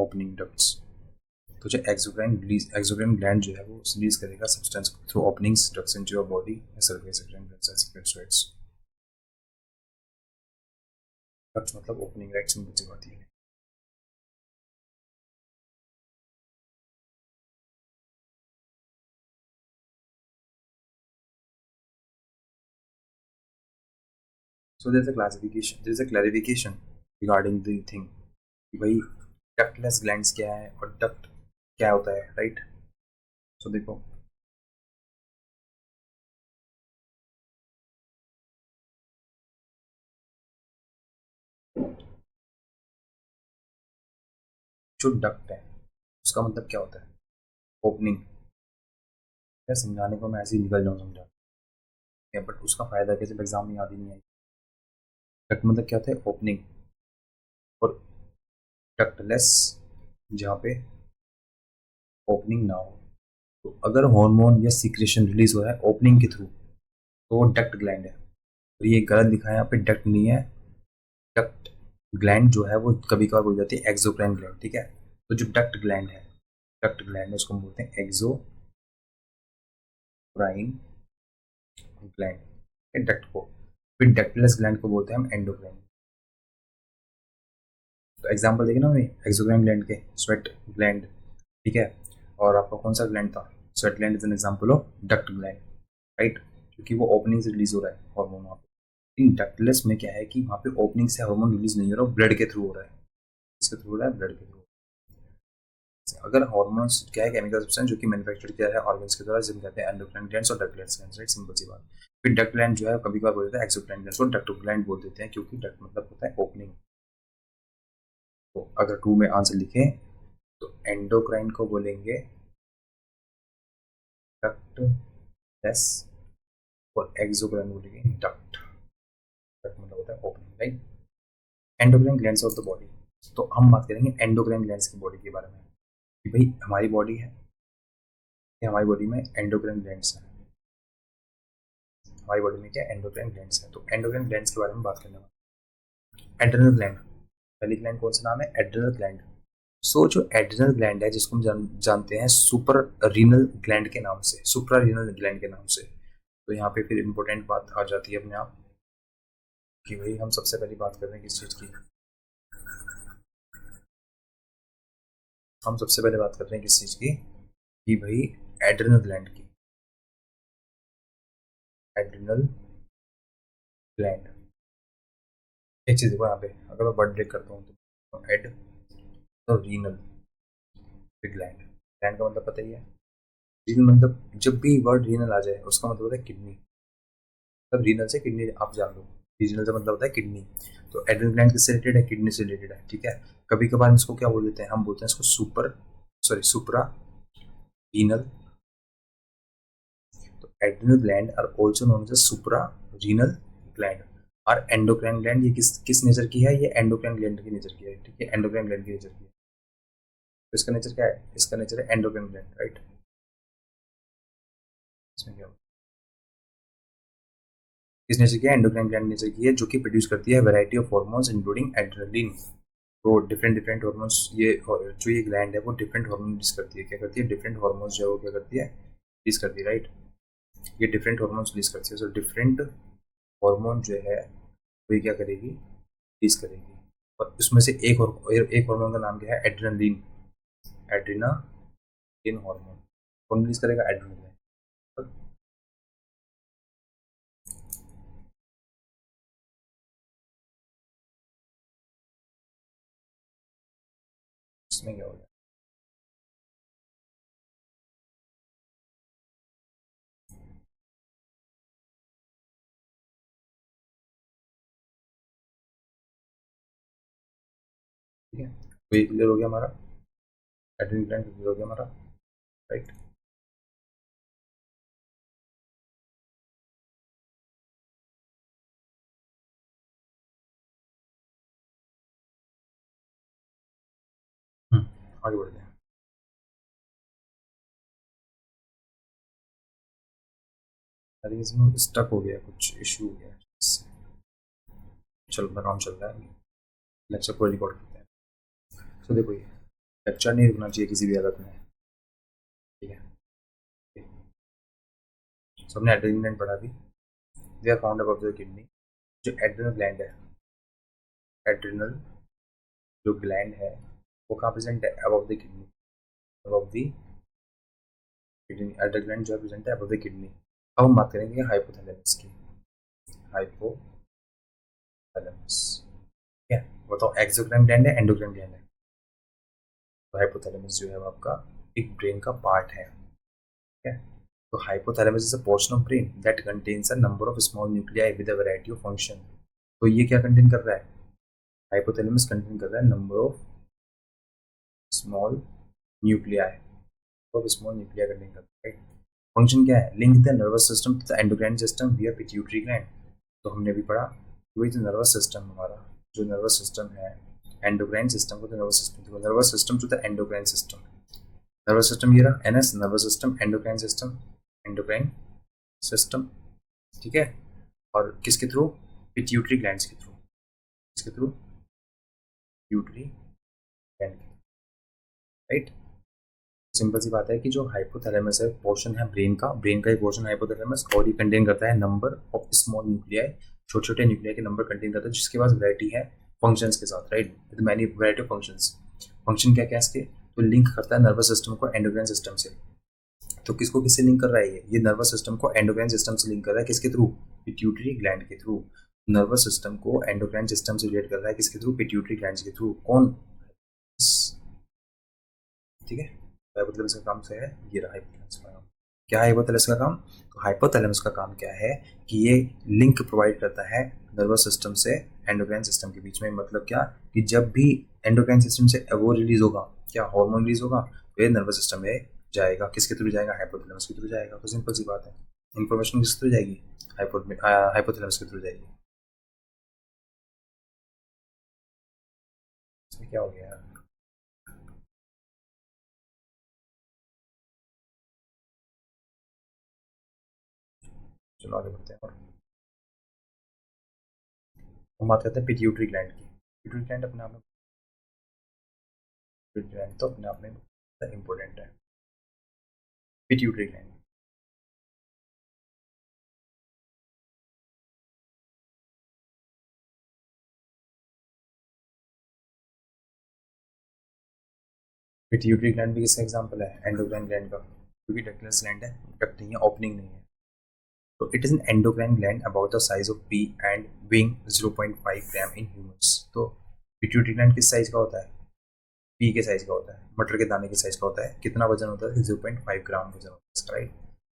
opening ducts. तो जो exocrine gland जो है वो release करेगा substance through openings ducts into your body, exocrine glands are secrete sweats. Ducts मतलब opening, right, simple सी बात है। So there is a clarification regarding the thing कि भाई डक्टलेस ग्लैंड्स क्या है और डक्ट क्या होता है, राइट। सो देखो, जो डक्ट है उसका मतलब क्या होता है? ओपनिंग। यार समझाने को मैं ऐसे ही निकल जाऊँ समझा, बट उसका फायदा कैसे एग्जाम में याद ही नहीं आई। डक्ट मतलब क्या होता है? ओपनिंग। और डक्टलेस जहाँ पे ओपनिंग ना हो, तो अगर हार्मोन या सीक्रेशन रिलीज हो रहा है ओपनिंग के थ्रू तो वो डक्ट ग्लैंड है। तो ये गलत लिखा है यहाँ पे, डक्ट नहीं है। डक्ट ग्लैंड जो है वो कभी कभार बोल जाती है एक्सोक्राइन ग्लैंड, ठीक है। तो जो डक्ट ग्लैंड है उसको हम बोलते हैं एक्सोक्राइन ग्लैंड, डक्ट को। फिर डक्टलेस ग्लैंड को बोलते हैं हम एंडोक्राइन। तो एग्जाम्पल देखे ना हमें एक्सोक्राइन ग्लैंड के, स्वेट ग्लैंड, ठीक है, और आपका कौन सा ग्लैंड था? Sweat gland is an example of duct gland, right, क्योंकि वो ओपनिंग से रिलीज हो रहा है हार्मोन वहाँ पे। इन डक्टलेस में क्या है कि वहाँ पे ओपनिंग से हार्मोन रिलीज नहीं हो रहा, ब्लड के थ्रू हो रहा है। इसके थ्रू हो रहा है, ब्लड के थ्रू। अगर हॉर्मोन्स क्या है, केमिकल सब्सटेंस जो कि मैन्युफैक्चर्ड किया है ऑर्गन्स के द्वारा, जिसे कहते हैं एंडोक्राइन ग्लैंड्स और डक्ट ग्लैंड्स, राइट, सिंपल सी बात। फिर डक्ट ग्लैंड जो है कभी कभार बोल देते हैं एक्सोक्राइन ग्लैंड्स को डक्ट ग्लैंड बोल देते हैं, क्योंकि डक्ट मतलब होता है ओपनिंग। तो अगर 2 में आंसर लिखें तो एंडोक्राइन को बोलेंगे डक्ट लेस और एक्सोक्राइन बोलेंगे डक्ट। डक्ट मतलब होता है opening, right. Endocrine glands of the body, तो हम बात करेंगे एंडोक्राइन ग्लैंड्स की बॉडी के बारे में कि भाई हमारी बॉडी है, हमारी बॉडी में एंडोक्राइन ग्लैंड्स हैं। हमारी बॉडी में क्या एंडोक्राइन ग्लैंड्स है, तो एंडोक्राइन ग्लैंड्स के बारे में बात करने वाले। एड्रेनल ग्लैंड, पहली ग्लैंड कौन सा नाम है, एड्रेनल ग्लैंड। सो जो एड्रेनल ग्लैंड है जिसको हम जानते हैं सुपर रीनल ग्लैंड के नाम से, सुप्रा रीनल ग्लैंड के नाम से। तो यहाँ पे फिर इंपॉर्टेंट बात आ जाती है अपने आप कि भाई हम सबसे पहले बात कर रहे हैं किस चीज़ की, हम सबसे पहले बात कर रहे हैं किस चीज़ की कि भाई एड्रेनल ग्लैंड की। एड्रेनल ग्लैंड, एक चीज़ देखो यहाँ पे, अगर मैं वर्ड ब्रेक करता हूँ तो एड तो रीनल ग्लैंड, ग्लैंड का मतलब पता ही है, रीनल मतलब जब भी वर्ड रीनल आ जाए उसका मतलब होता है किडनी, मतलब रीनल से किडनी आप जान लो, रीजनल का मतलब होता है किडनी। तो एड्रेनल ग्लैंड किससे रिलेटेड है, किडनी से रिलेटेड है, ठीक है। कभी कभार इसको क्या बोल देते हैं, हम बोलते हैं इसको सुप्रा रीनल। तो adrenal gland are also known as supra renal gland. और एंडोक्राइन ग्लैंड ये किस नेचर की है, ये एंडोक्राइन ग्लैंड की नेचर की है, ठीक है, एंडोक्राइन ग्लैंड की नेचर की है। तो इसका नेचर क्या है, इसका नेचर है एंडोक्राइन ग्लैंड, राइट। इसमें क्या, इस नेचर की है, एंडोक्राइन ग्लैंड नेचर की है, जो कि प्रोड्यूस करती है variety of hormones including adrenaline. तो डिफरेंट हार्मोन्स, ये जो ये ग्लैंड है वो डिफरेंट हार्मोन रिलीज करती है, क्या करती है, डिफरेंट हार्मोन्स जो है वो क्या करती है, रिलीज करती है, राइट। ये डिफरेंट हार्मोन्स रिलीज करती है, सो डिफरेंट हार्मोन जो है वो क्या करेगी, रिलीज करेगी। और उसमें से एक हार्मोन का नाम क्या है, एड्रेनलिन, एड्रेनालिन हार्मोन। कौन रिलीज करेगा, एड्रेनलिन। इसमें क्या होगा, ठीक है। तो ये क्लियर हो गया हमारा, एड्रेनल ग्लैंड क्लियर हो गया हमारा, राइट। आगे बढ़ते हैं। अरे इसमें स्टक हो गया, कुछ इशू हो गया इससे। चल अपना काम चल रहा है, लेक्चर को रिकॉर्ड करते हैं। तो देखो ये लेक्चर नहीं रुकना चाहिए किसी भी हालत में, ठीक है। सबने एड्रेनल ग्लैंड पढ़ा भी, they are found above the kidney. जो एड्रेनल ग्लैंड है, एड्रेनल जो ग्लैंड है वो कहाँ प्रेजेंट है, above the kidney, above the kidney. Adrenal gland जो है प्रेजेंट है अबव द किडनी। अब हम बात करेंगे हाइपोथैलेमस की, हाइपोथैलेमस, ठीक है। बताओ एक्सोक्राइन ग्लैंड है, एंडोक्राइन ग्लैंड है। तो हाइपोथैलेमस जो है वो आपका एक ब्रेन का पार्ट है, ठीक है। तो hypothalamus is a portion of brain that contains a number of small nuclei with a variety of function। तो ये क्या कंटेन कर रहा है, हाइपोथैलेमस कंटेन कर रहा है number of small nuclei, of small nuclei contain करता है। फंक्शन क्या है, link the nervous system to the endocrine system via pituitary gland. तो हमने भी पढ़ा वही जो नर्वस सिस्टम हमारा, जो नर्वस सिस्टम है एंडोक्राइन सिस्टम को, तो nervous system, nervous system to the endocrine system. Nervous system ये रहा NS, nervous system, endocrine system, endocrine system, ठीक है। और किसके थ्रू, पिट्यूटरी ग्लैंड्स के थ्रू, किसके थ्रू, पिट्यूटरी ग्लैंड के, राइट। सिंपल सी बात है कि जो हाइपोथैलेमस है पोर्शन है ब्रेन का एक पोर्शन हाइपोथैलेमस, और ये कंटेन करता है नंबर ऑफ स्मॉल न्यूक्लियाई, छोटे छोटे न्यूक्लियाई के नंबर कंटेन करता है, जिसके पास वैरायटी है फंक्शंस के साथ, right, with many variety of functions. Function क्या क्या इसके, तो लिंक करता है नर्वस सिस्टम को एंडोक्राइन सिस्टम से। तो किसको किससे लिंक कर रहा है, ये नर्वस सिस्टम को एंडोक्राइन सिस्टम से लिंक कर रहा है, किसके थ्रू, पिट्यूटरी ग्लैंड के थ्रू। नर्वस सिस्टम को एंडोक्राइन सिस्टम से रिलेट कर रहा है, किसके थ्रू, पिट्यूटरी ग्लैंड के थ्रू। कौन, ठीक है। हाइपोथैलेमस का काम से है, ये रहा हाइपोथैलेमस का काम। क्या है हाइपोथैलेमस का काम? तो हाइपोथैलेमस का काम क्या है कि ये लिंक प्रोवाइड करता है नर्वस सिस्टम से एंडोक्राइन सिस्टम के बीच में। मतलब क्या कि जब भी एंडोक्राइन सिस्टम से वो रिलीज होगा, क्या हार्मोन रिलीज होगा, तो ये नर्वस सिस्टम में जाएगा। किसके थ्रू जाएगा? हाइपोथैलेमस के थ्रू जाएगा। तो सिंपल सी बात है, इन्फॉर्मेशन किस थ्रू जाएगी? हाइपोथैलेमस के थ्रू जाएगी। इसमें क्या हो गया यार? चलो आगे बढ़ते हैं। और हम बात करते हैं पिट्यूटरी ग्लैंड की। पिट्यूटरी ग्लैंड अपने आप में, पिट्यूटरी ग्लैंड तो अपने आप में इंपॉर्टेंट है। पिट्यूटरी ग्लैंड, पिट्यूटरी ग्लैंड भी किसका एग्जांपल है? एंडोक्राइन ग्लैंड का, क्योंकि डक्टलेस ग्लैंड है, डक्ट नहीं है, ओपनिंग नहीं है। तो it is an endocrine gland about the size of P and weighing 0.5 gram in humans. तो पिट्यूटरी ग्लैंड किस साइज का होता है? पी के साइज का होता है, मटर के दाने के साइज का होता है। कितना वजन होता है? 0.5 ग्राम वजन होता है इसका, right.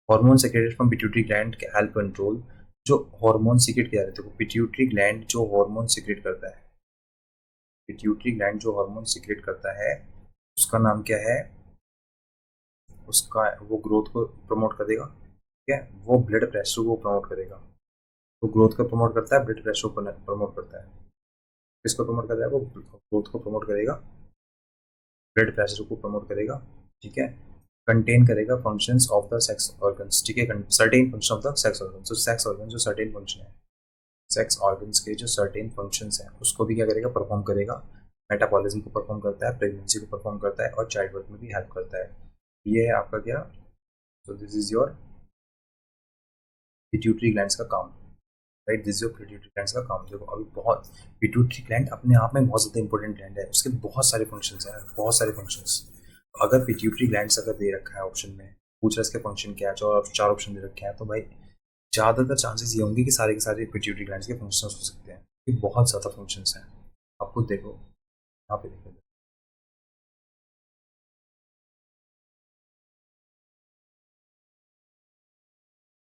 Hormone secreted from pituitary gland के हेल्प कंट्रोल, जो हार्मोन सीक्रेट किया जाता है, पिट्यूटरी ग्लैंड जो हार्मोन सीक्रेट करता है, पिट्यूटरी ग्लैंड जो हार्मोन सीक्रेट करता है, उसका नाम क्या है? उसका वो ग्रोथ को प्रमोट करेगा, ठीक है। वो ब्लड प्रेशर को प्रमोट करेगा। वो ग्रोथ को प्रमोट करता है, ब्लड प्रेशर को प्रमोट करता है। किसको प्रमोट करता है? वो ग्रोथ को प्रमोट करेगा, ब्लड प्रेशर को प्रमोट करेगा, ठीक है। कंटेन करेगा functions of the sex organs, ठीक है। Certain function of the sex organ. तो सेक्स ऑर्गन जो सर्टेन फंक्शन है, सेक्स ऑर्गन्स के जो सर्टेन फंक्शंस हैं, उसको भी क्या करेगा? परफॉर्म करेगा। मेटाबॉलिज्म को परफॉर्म करता है, प्रेगनेंसी को परफॉर्म करता है, और चाइल्ड बर्थ में भी हेल्प करता है। ये है आपका क्या? तो this is your pituitary glands का काम, right. This is your pituitary glands का काम। देखो अभी बहुत, पिट्यूटरी ग्लैंड अपने आप में बहुत ज़्यादा इंपॉर्टेंट ग्लैंड है, उसके बहुत सारे फंक्शंस हैं, बहुत सारे फंक्शंस। अगर पिट्यूटरी ग्लैंड्स अगर दे रखा है ऑप्शन में, पूछ रहा है इसके फंक्शन क्या है, जो चार ऑप्शन दे रखे हैं, तो भाई ज़्यादातर चांसेस ये होंगे कि सारे के सारे पिट्यूटरी ग्लैंड्स के फंक्शंस हो सकते हैं। ये बहुत ज़्यादा फंक्शंस हैं। आपको देखो, यहाँ पे देखो,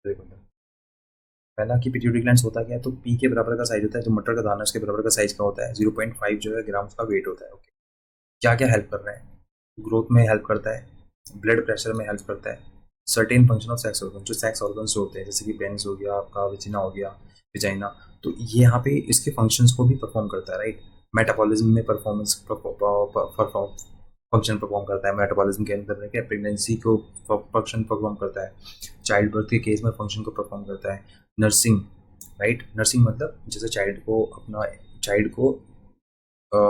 देखो पहला कि पिट्यूटरी ग्लैंड्स होता क्या है? तो पी के बराबर का साइज होता है, जो मटर का दाना है उसके बराबर का साइज का होता है। 0.5 जो है ग्राम उसका वेट होता है, ओके। क्या क्या हेल्प कर रहे हैं? ग्रोथ में हेल्प करता है, ब्लड प्रेशर में हेल्प करता है, certain function of sex organ, जो सेक्स ऑर्गन्स होते हैं, जैसे कि पेनिस हो गया आपका, विजिना हो गया, विजाइना, तो ये यहाँ पे इसके फंक्शंस को भी परफॉर्म करता है, राइट। मेटाबॉलिज्म में परफॉर्मेंस परफॉर्म फंक्शन परफॉर्म करता है, मेटाबॉलिज्म के अंदर रह के प्रेगनेंसी को फंक्शन परफॉर्म करता है, चाइल्ड बर्थ के केस में फंक्शन को परफॉर्म करता है, नर्सिंग, राइट। नर्सिंग मतलब जैसे चाइल्ड को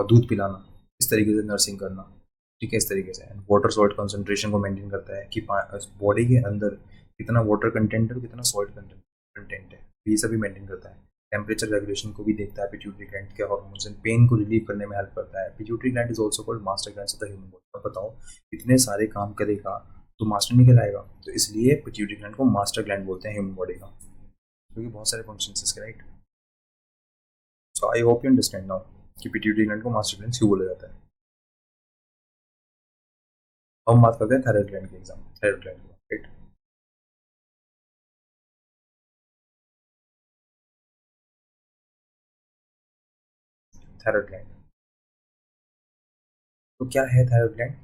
दूध पिलाना, इस तरीके से नर्सिंग करना, ठीक है, इस तरीके से। वाटर सॉल्ट कंसंट्रेशन को मेंटेन करता है कि बॉडी के अंदर कितना वाटर कंटेंट है और कितना सॉल्ट कंटेंट है, ये सभी मेंटेन करता है। टेम्परेचर रेगुलेशन को भी देखता है पिट्यूटरी ग्लैंड के हार्मोन्स एंड पेन को रिलीव करने में हेल्प करता है। Pituitary gland is also called master gland of the human body. अब बताओ, इतने सारे काम करेगा तो मास्टर नहीं कहलाएगा? तो इसलिए पिट्यूटरी ग्लैंड को मास्टर ग्लैंड बोलते हैं ह्यूमन बॉडी का, क्योंकि बहुत सारे फंक्शन है इसके, right. So I hope you understand now कि पिट्यूटरी ग्लैंड को मास्टर ग्लैंड क्यों बोला जाता है। अब हम बात करते हैं थायराइड ग्लैंड की, एग्जाम थायराइड ग्लैंड की, राइट। थायराइड ग्लैंड, तो क्या है thyroid gland?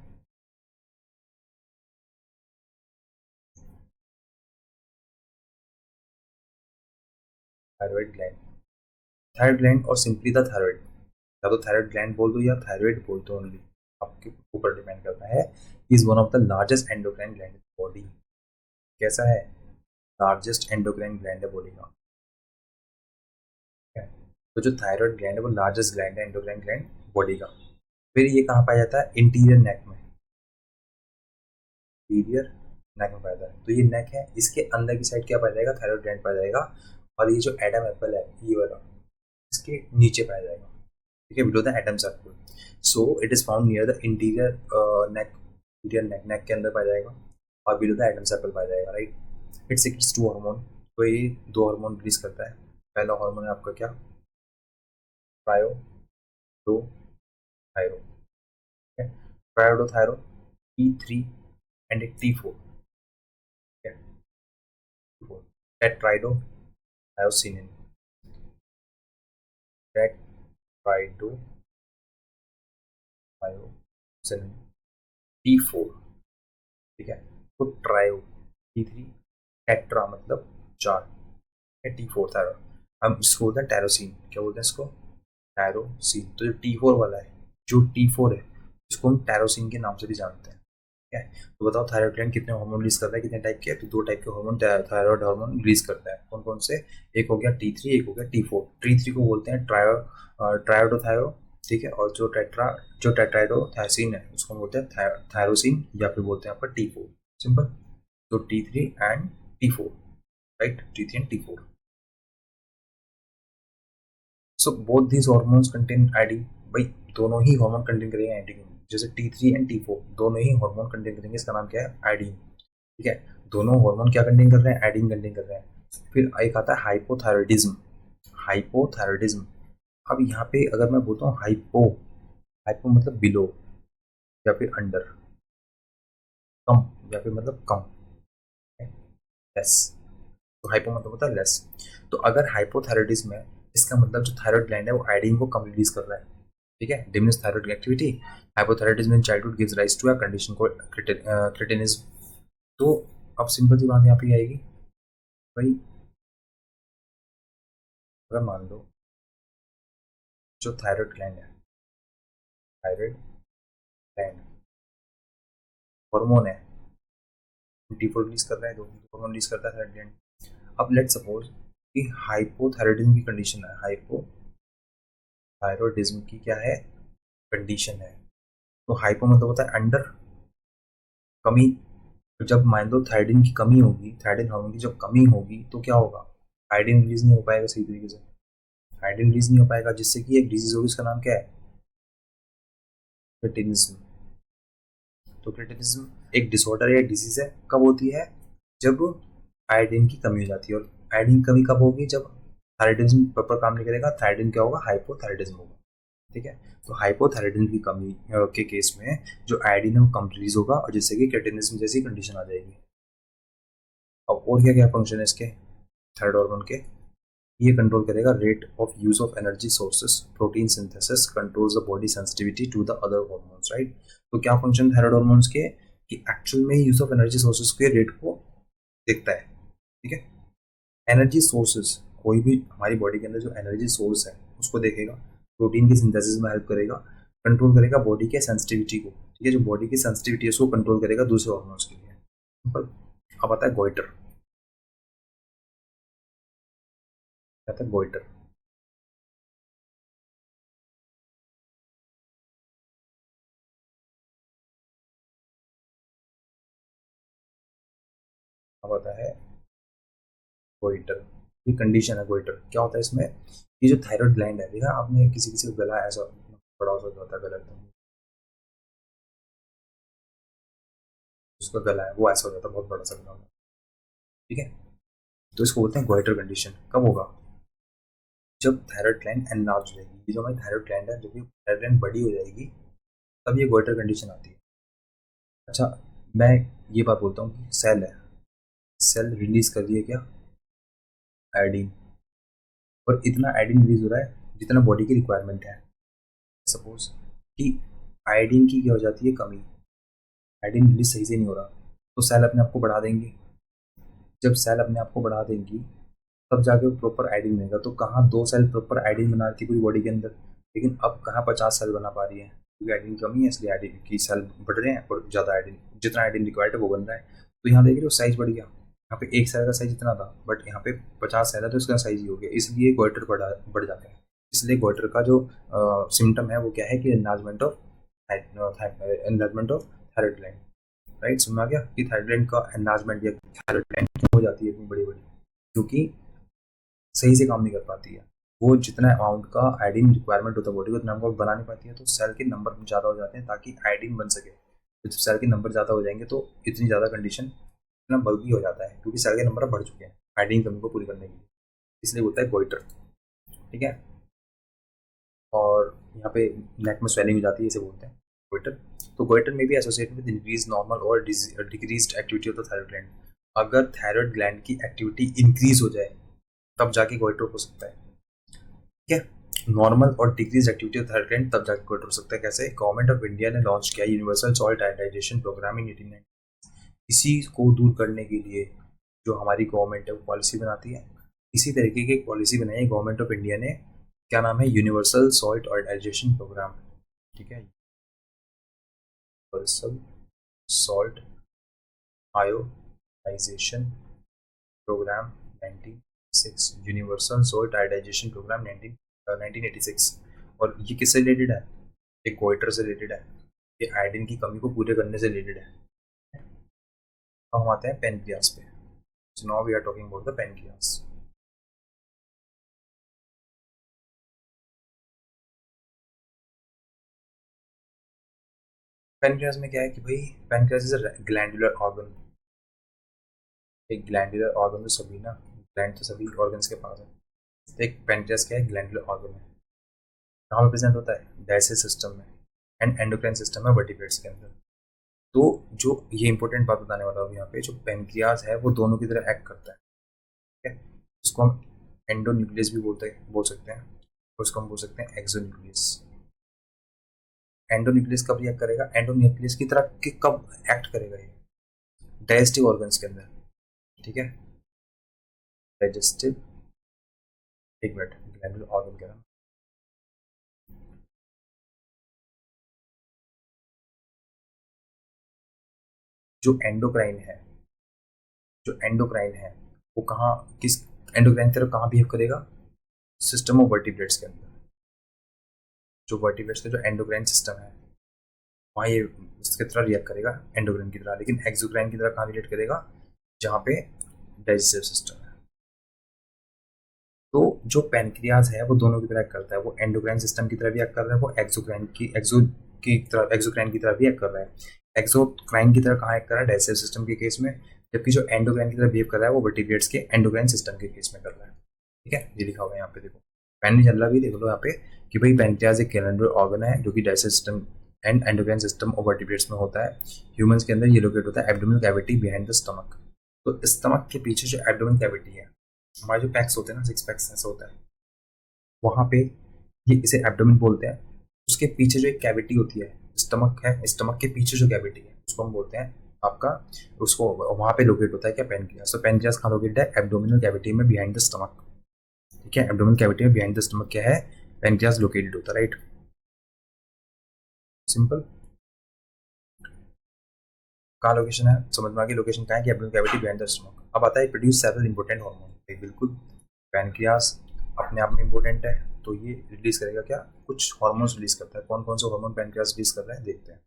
Thyroid gland, thyroid gland और सिंपली द थायराइड, या तो थायराइड ग्लैंड बोल दो या थायराइड बोल दो ओनली, आपके ऊपर डिपेंड करता है। Is one of the largest endocrine gland in body. कैसा है? लार्जेस्ट एंडोक्राइन ग्लैंड है बॉडी का, ठीक है। तो जो थायराइड ग्लैंड है वो लार्जेस्ट ग्लैंड है, एंडोक्राइन ग्लैंड बॉडी का। फिर ये कहाँ पाया जाता है? इंटीरियर नेक में, इंटीरियर नेक में पाया जाता है। तो ये नेक है, इसके अंदर की साइड क्या पाया जाएगा? थायराइड ग्लैंड पाया जाएगा। और ये जो एडम एप्पल है, ये वाला, इसके नीचे पाया जाएगा, ठीक है, below the atom circle. So it is found near the interior neck, interior neck, neck के अंदर पाया जाएगा, और बिलो द एटम सर्कल पाया जाएगा, right. It secretes two hormone, तो ये दो हार्मोन रिलीज करता है। पहला हार्मोन है आपका क्या? प्रायो, दो थायरो, ठीक है। प्रायोडोथायरो, T3 and a T4. Okay. Tetrodotoxin. Tetrodotoxin T4. ठीक है, तो ट्रायो T3, टेट्रा मतलब 4, T4 थायराइड। हम इसको बोलते हैं टैरोसिन। क्या बोलते हैं इसको? टैरोसिन। तो जो T4 वाला है, जो T4 है, इसको हम टैरोसिन के नाम से भी जानते हैं। ठीक है, तो बताओ थायराइड ग्लैंड कितने हार्मोन रिलीज करता है, कितने टाइप के? तो 2 टाइप के हार्मोन थायराइड हार्मोन रिलीज करता है। कौन कौन से? एक हो गया T3, एक हो गया T4। T3 को बोलते हैं ट्रायोडोथायो। ठीक है, और जो टेट्राइडोथायसिन है उसको बोलते हैं थायरोसिन, या फिर बोलते हैं आपका T4। सिंपल। तो T3 and T4, right? T3 and T4। So both these hormones contain iodine. भाई दोनों ही हार्मोन कंटेन करेंगे आयोडीन। जैसे T3 एंड T4 दोनों ही हार्मोन कंटेन करेंगे, इसका नाम क्या है? आयोडीन। ठीक है, दोनों हार्मोन क्या कंटेन कर रहे हैं? आयोडीन कंटेन कर रहे हैं। फिर एक आता है हाइपोथायराइडिज्म। हाइपोथायराइडिज्म। अब यहाँ पे अगर मैं बोलता हूँ हाइपो, हाइपो मतलब बिलो या फिर अंडर, कम या फिर मतलब कम, लेस। तो हाइपो मतलब होता है लेस। तो अगर हाइपोथायराइडिज्म है, इसका मतलब जो थायराइड ग्लैंड है वो आयोडीन को कम रिलीज कर रहा है। ठीक है, diminish thyroid activity. Hypothyroidism in childhood gives rise to a condition called cretinism. तो अब सिंपल सी बात यहाँ पे आएगी भाई, अगर मान लो जो थायराइड ग्लैंड है, थायराइड ग्लैंड हार्मोन है, T4 रिलीज कर रहा है, दो हार्मोन रिलीज करता है थायराइड ग्लैंड। अब लेट सपोज कि हाइपोथायराइडिज्म की कंडीशन है, हाइपोथायराइडिज्म की क्या है? कंडीशन है। तो हाइपो मतलब होता है अंडर, कमी। तो जब मान लो थायराइडिन की कमी होगी, थायराइडिन हार्मोन की जब कमी होगी तो क्या होगा? आयोडीन रिलीज नहीं हो पाएगा सही तरीके से, आयोडीन रिलीज नहीं हो पाएगा, जिससे कि एक डिजीज होगी, उसका नाम क्या है? क्रिटिनिज्म। तो क्रिटिनिज्म एक डिसऑर्डर या डिजीज है। कब होती है? जब आयोडीन की कमी हो जाती है। और आयोडीन कमी कब होगी? जब थायराइडिज्म प्रॉपर काम नहीं करेगा, थायराइडिन क्या होगा? हाइपोथायराइडिज्म होगा। ठीक है, तो हाइपोथायराइडिज्म की कमी के केस में जो आयोडीन है वो कम रिलीज होगा, और जिससे कि क्रिटिनिज्म जैसी कंडीशन आ जाएगी। अब और क्या क्या फंक्शन है इसके थायराइड हार्मोन के? ये कंट्रोल करेगा rate of use of energy sources, protein synthesis, controls the body sensitivity to the other hormones, right? तो क्या फंक्शन थायराइड हार्मोन्स के? कि एक्चुअल में यूज ऑफ एनर्जी सोर्सेस के रेट को देखता है। ठीक है, एनर्जी सोर्सेस, कोई भी हमारी बॉडी के अंदर जो एनर्जी सोर्स है उसको देखेगा, प्रोटीन की सिंथेसिस में हेल्प करेगा, कंट्रोल करेगा बॉडी के सेंसिटिविटी को। ठीक है, जो बॉडी की सेंसिटिविटी है उसको कंट्रोल करेगा दूसरे हार्मोन्स के लिए। सिंपल। अब आता है गोइटर। आता है गोइटर। अब आता है गोइटर। ये कंडीशन है गोइटर। क्या होता है इसमें? ये जो थायराइड ग्लैंड है, देखा आपने किसी किसी को गला ऐसा बड़ा सा होता है गला, एकदम उसका गला है वो ऐसा हो जाता है, बहुत बड़ा सा गला होता है। ठीक है, तो इसको बोलते हैं गोइटर कंडीशन। कब होगा? जब थायराइड ग्लैंड एनलार्ज हो जाएगी। ये जो हमारी थायराइड ग्लैंड है, जब ये थायराइड ग्लैंड बड़ी हो जाएगी तब ये गोइटर कंडीशन आती है। अच्छा, मैं ये बात बोलता हूँ कि सेल है, सेल रिलीज कर दिए क्या? आयोडीन। और इतना आयोडीन रिलीज हो रहा है जितना बॉडी की रिक्वायरमेंट है। सपोज कि आयोडीन की क्या हो जाती है? कमी। आयोडीन रिलीज सही से नहीं हो रहा, तो सेल अपने आप को बढ़ा देंगी। जब सेल अपने आप को बढ़ा देंगी तब जाके प्रॉपर आयोडीन बनेगा। तो कहाँ 2 सेल प्रॉपर आयोडीन बना रही थी पूरी बॉडी के अंदर, लेकिन अब कहाँ 50 सेल बना पा रही है, क्योंकि आयोडीन की कमी है, इसलिए आयोडीन की सेल बढ़ रहे हैं और ज़्यादा आयोडीन, जितना आयोडीन रिक्वायर्ड है वो बन रहा है। तो यहाँ देख रहे हो साइज बढ़ गया। यहाँ पे एक सेल का साइज इतना था, बट यहाँ पे 50 सेल है तो इसका साइज ही हो गया, इसलिए गोइटर बढ़ जाता है। इसलिए गोइटर का जो सिम्टम है वो क्या है? कि enlargement of thyroid gland. Right, समझ में आ गया कि थायराइड ग्लैंड का एनलार्जमेंट या थायराइड ग्लैंड क्यों हो जाती है इतनी बड़ी बड़ी? क्योंकि सही से काम नहीं कर पाती है। वो जितना अमाउंट का आयोडीन रिक्वायरमेंट होता है बॉडी को, उतना अमाउंट बना नहीं पाती है, तो सेल के नंबर ज़्यादा हो जाते हैं ताकि आयोडीन बन सके। तो जब सेल के नंबर ज़्यादा हो जाएंगे तो इतनी ज़्यादा कंडीशन इतना बल्कि हो जाता है, क्योंकि सेल के नंबर बढ़ चुके हैं आयोडीन कमी को पूरी करने के लिए। इसलिए होता है गोइटर। ठीक है, और यहाँ पे नेक में स्वेलिंग हो जाती है, इसे बोलते हैं गोइटर, तो गोइटर में भी एसोसिएटेड विद इंक्रीज नॉर्मल और decreased activity of the thyroid gland. अगर थायराइड ग्लैंड की एक्टिविटी इंक्रीज हो जाए तब जाके गोइटर हो सकता है, ठीक है। नॉर्मल और decrease activity of thyroid gland तब जाके गोइटर हो सकता है। कैसे? गवर्नमेंट ऑफ इंडिया ने लॉन्च किया यूनिवर्सल सॉल्ट आयोडाइजेशन प्रोग्राम इन 1890। इसी को दूर करने के लिए जो हमारी गवर्नमेंट है वो पॉलिसी बनाती है, इसी तरीके की एक पॉलिसी बनाई है गवर्नमेंट ऑफ इंडिया ने। क्या नाम है? यूनिवर्सल सॉल्ट आयोडाइजेशन प्रोग्राम, ठीक है। Universal salt iodization program 96, universal salt iodization program 1986। और ये किससे रिलेटेड है? ये गोइटर से रिलेटेड है, ये आयोडीन की कमी को पूरे करने से रिलेटेड है। अब हम आते हैं पेनक्रियास पे। So now we are talking about the pancreas. Pancreas में क्या है कि भाई pancreas is a glandular organ. एक ग्लैंडुलर ऑर्गन तो सभी ना, ग्लैंड तो सभी ऑर्गन्स के पास है। एक पेनक्रियास क्या है? ग्लैंडुलर ऑर्गन है। कहाँ पे प्रेजेंट होता है? डाइजेस्टिव सिस्टम में एंड एंडोक्राइन सिस्टम में, वर्टिब्रेट्स के अंदर। तो जो ये इंपॉर्टेंट बात बताने वाला हूँ यहाँ पे, जो पेनक्रियास है वो दोनों की तरह एक्ट करता है, ठीक है। इसको हम एंडोन्यूक्लियस भी बोल सकते हैं, और उसको हम बोल सकते हैं एक्सोन्यूक्लियस। एंडोन्यूक्लियस कब रिएक्ट करेगा? एंडोन्यूक्लियस की तरह कब एक्ट करेगा ये? डाइजेस्टिव ऑर्गन्स के अंदर, ठीक है। डाइजेस्टिव, एक मिनट, ग्लैंडुलर ऑर्गन के नाम, जो एंडोक्राइन है, जो एंडोक्राइन है वो कहाँ, किस एंडोक्राइन तरफ कहाँ बिहेव करेगा? सिस्टम ऑफ वर्टिब्रेट्स के अंदर। जो वर्टिब्रेट्स का जो एंडोक्राइन सिस्टम है वहाँ ये उसकी तरह रिएक्ट करेगा एंडोक्राइन की तरह, लेकिन एक्सोक्राइन की तरह कहाँ रिलेट करेगा? जहाँ पे डाइजेस्टिव सिस्टम है। तो जो पैनक्रियाज है वो दोनों की तरह एक्ट करता है, वो एंडोक्राइन सिस्टम की तरह भी एक्ट कर रहा है, वो एक्सोक्राइन की तरह भी एक्ट कर रहा है। एक्सोक्राइन की तरह कहाँ एक्ट कर रहा है? डाइजेस्टिव सिस्टम के केस में, जबकि जो एंडोक्राइन की तरह बिहेव कर रहा है वो वर्टिब्रेट्स के एंडोक्राइन सिस्टम के केस में कर रहा है, ठीक है। ये लिखा हुआ है यहाँ पे, देखो पेन नहीं चल रहा भी, देख लो यहाँ पे कि भाई पैनक्रियाज एक कैलेंडर ऑर्गन है जो कि digestive system and endocrine system of vertebrates में होता है। ह्यूमंस के अंदर ये लोकेट होता है abdominal cavity behind the stomach. तो स्टमक के पीछे जो एब्डोमिनल कैविटी है, हमारे जो पैक्स होते हैं ना, 6 पैक्स ऐसा होता है, वहाँ पे ये इसे एब्डोमेन बोलते हैं। उसके पीछे जो एक कैविटी होती है, स्टमक है, स्टमक के पीछे जो कैविटी है उसको हम बोलते हैं आपका, उसको वहाँ पे लोकेट होता है क्या? पेनक्रियास। तो पेनक्रियास कहाँ लोकेट है? एब्डोमिनल कैविटी में बिहाइंड द स्टमक, ठीक है। एब्डोमिनल कैविटी में बिहाइंड द स्टमक क्या है? पेनक्रियास लोकेटेड होता है, राइट। सिंपल। कहाँ लोकेशन है? समझ में आ गई लोकेशन कहाँ है कि abdominal cavity behind the stomach. अब आता है प्रोड्यूस सेवरल इंपॉर्टेंट हार्मोन। बिल्कुल, पैनक्रियास अपने आप में इंपॉर्टेंट है, तो ये रिलीज करेगा क्या? कुछ हार्मोन्स रिलीज करता है। कौन कौन से हार्मोन पैनक्रियास रिलीज कर रहा है देखते हैं।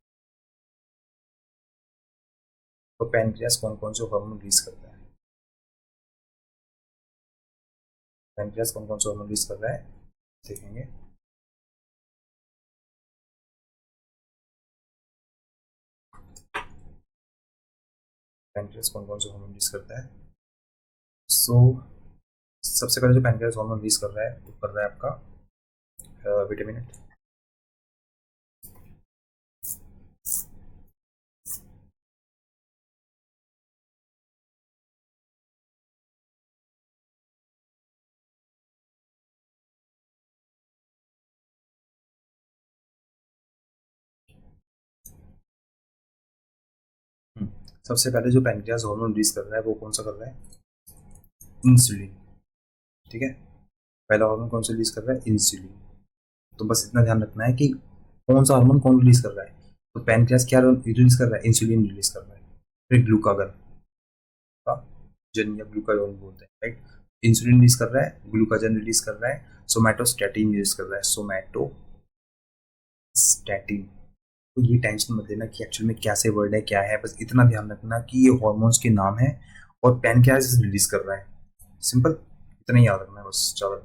तो पैनक्रियास कौन कौन से हार्मोन रिलीज करता है? पैनक्रियास कौन कौन से हार्मोन रिलीज कर रहा है देखेंगे। पैनक्रियास कौन कौन से हार्मोन रिलीज करता है? सो सबसे पहले जो पैनक्रियास हार्मोन रिलीज कर रहा है वो कर रहा है आपका विटामिन। सबसे पहले जो पैनक्रियास हार्मोन रिलीज कर रहा है वो कौन सा कर रहा है? इंसुलिन, ठीक है। पहला हार्मोन कौन सा रिलीज कर रहा है? इंसुलिन। तो बस इतना ध्यान रखना है कि कौन सा हार्मोन कौन रिलीज कर रहा है। तो पैनक्रियास क्या रिलीज कर रहा है? इंसुलिन रिलीज कर रहा है। फिर ग्लूकागन का जन या ग्लूकागन बोलते हैं, राइट। इंसुलिन रिलीज कर रहा है, ग्लूकागन रिलीज कर रहा है, सोमैटोस्टैटिन रिलीज कर रहा है, सोमैटोस्टैटिन। तो ये टेंशन मत लेना कि एक्चुअल में क्या से वर्ड है क्या है, बस इतना ध्यान रखना कि ये हॉर्मोन्स के नाम है और पैनक्रियास रिलीज कर रहा है। सिंपल, इतना ही याद रखना है बस, चलो।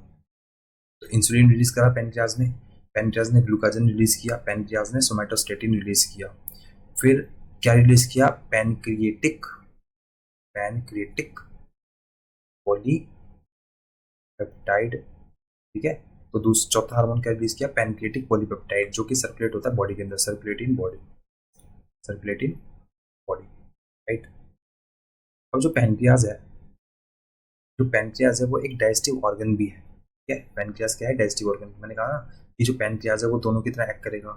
तो इंसुलिन रिलीज करा पैनक्रियाज ने ग्लूकागन रिलीज किया, पैनक्रियाज ने सोमैटोस्टैटिन रिलीज किया। फिर क्या रिलीज किया? पैनक्रिएटिक पैनक्रिएटिक पॉलीपेप्टाइड, ठीक है। तो चौथा हार्मोन क्या रिलीज किया, पैनक्रिएटिक पॉलीपेप्टाइड, जो कि सर्कुलेट होता है बॉडी के अंदर, सर्कुलेट इन बॉडी, राइट। अब जो पैनक्रियाज है, वो एक डाइजेस्टिव ऑर्गन भी है। ठीक है, पैनक्रियाज क्या है, डाइजेस्टिव ऑर्गन। मैंने कहा ना कि जो पैनक्रियाज है वो दोनों की तरह एक्ट करेगा।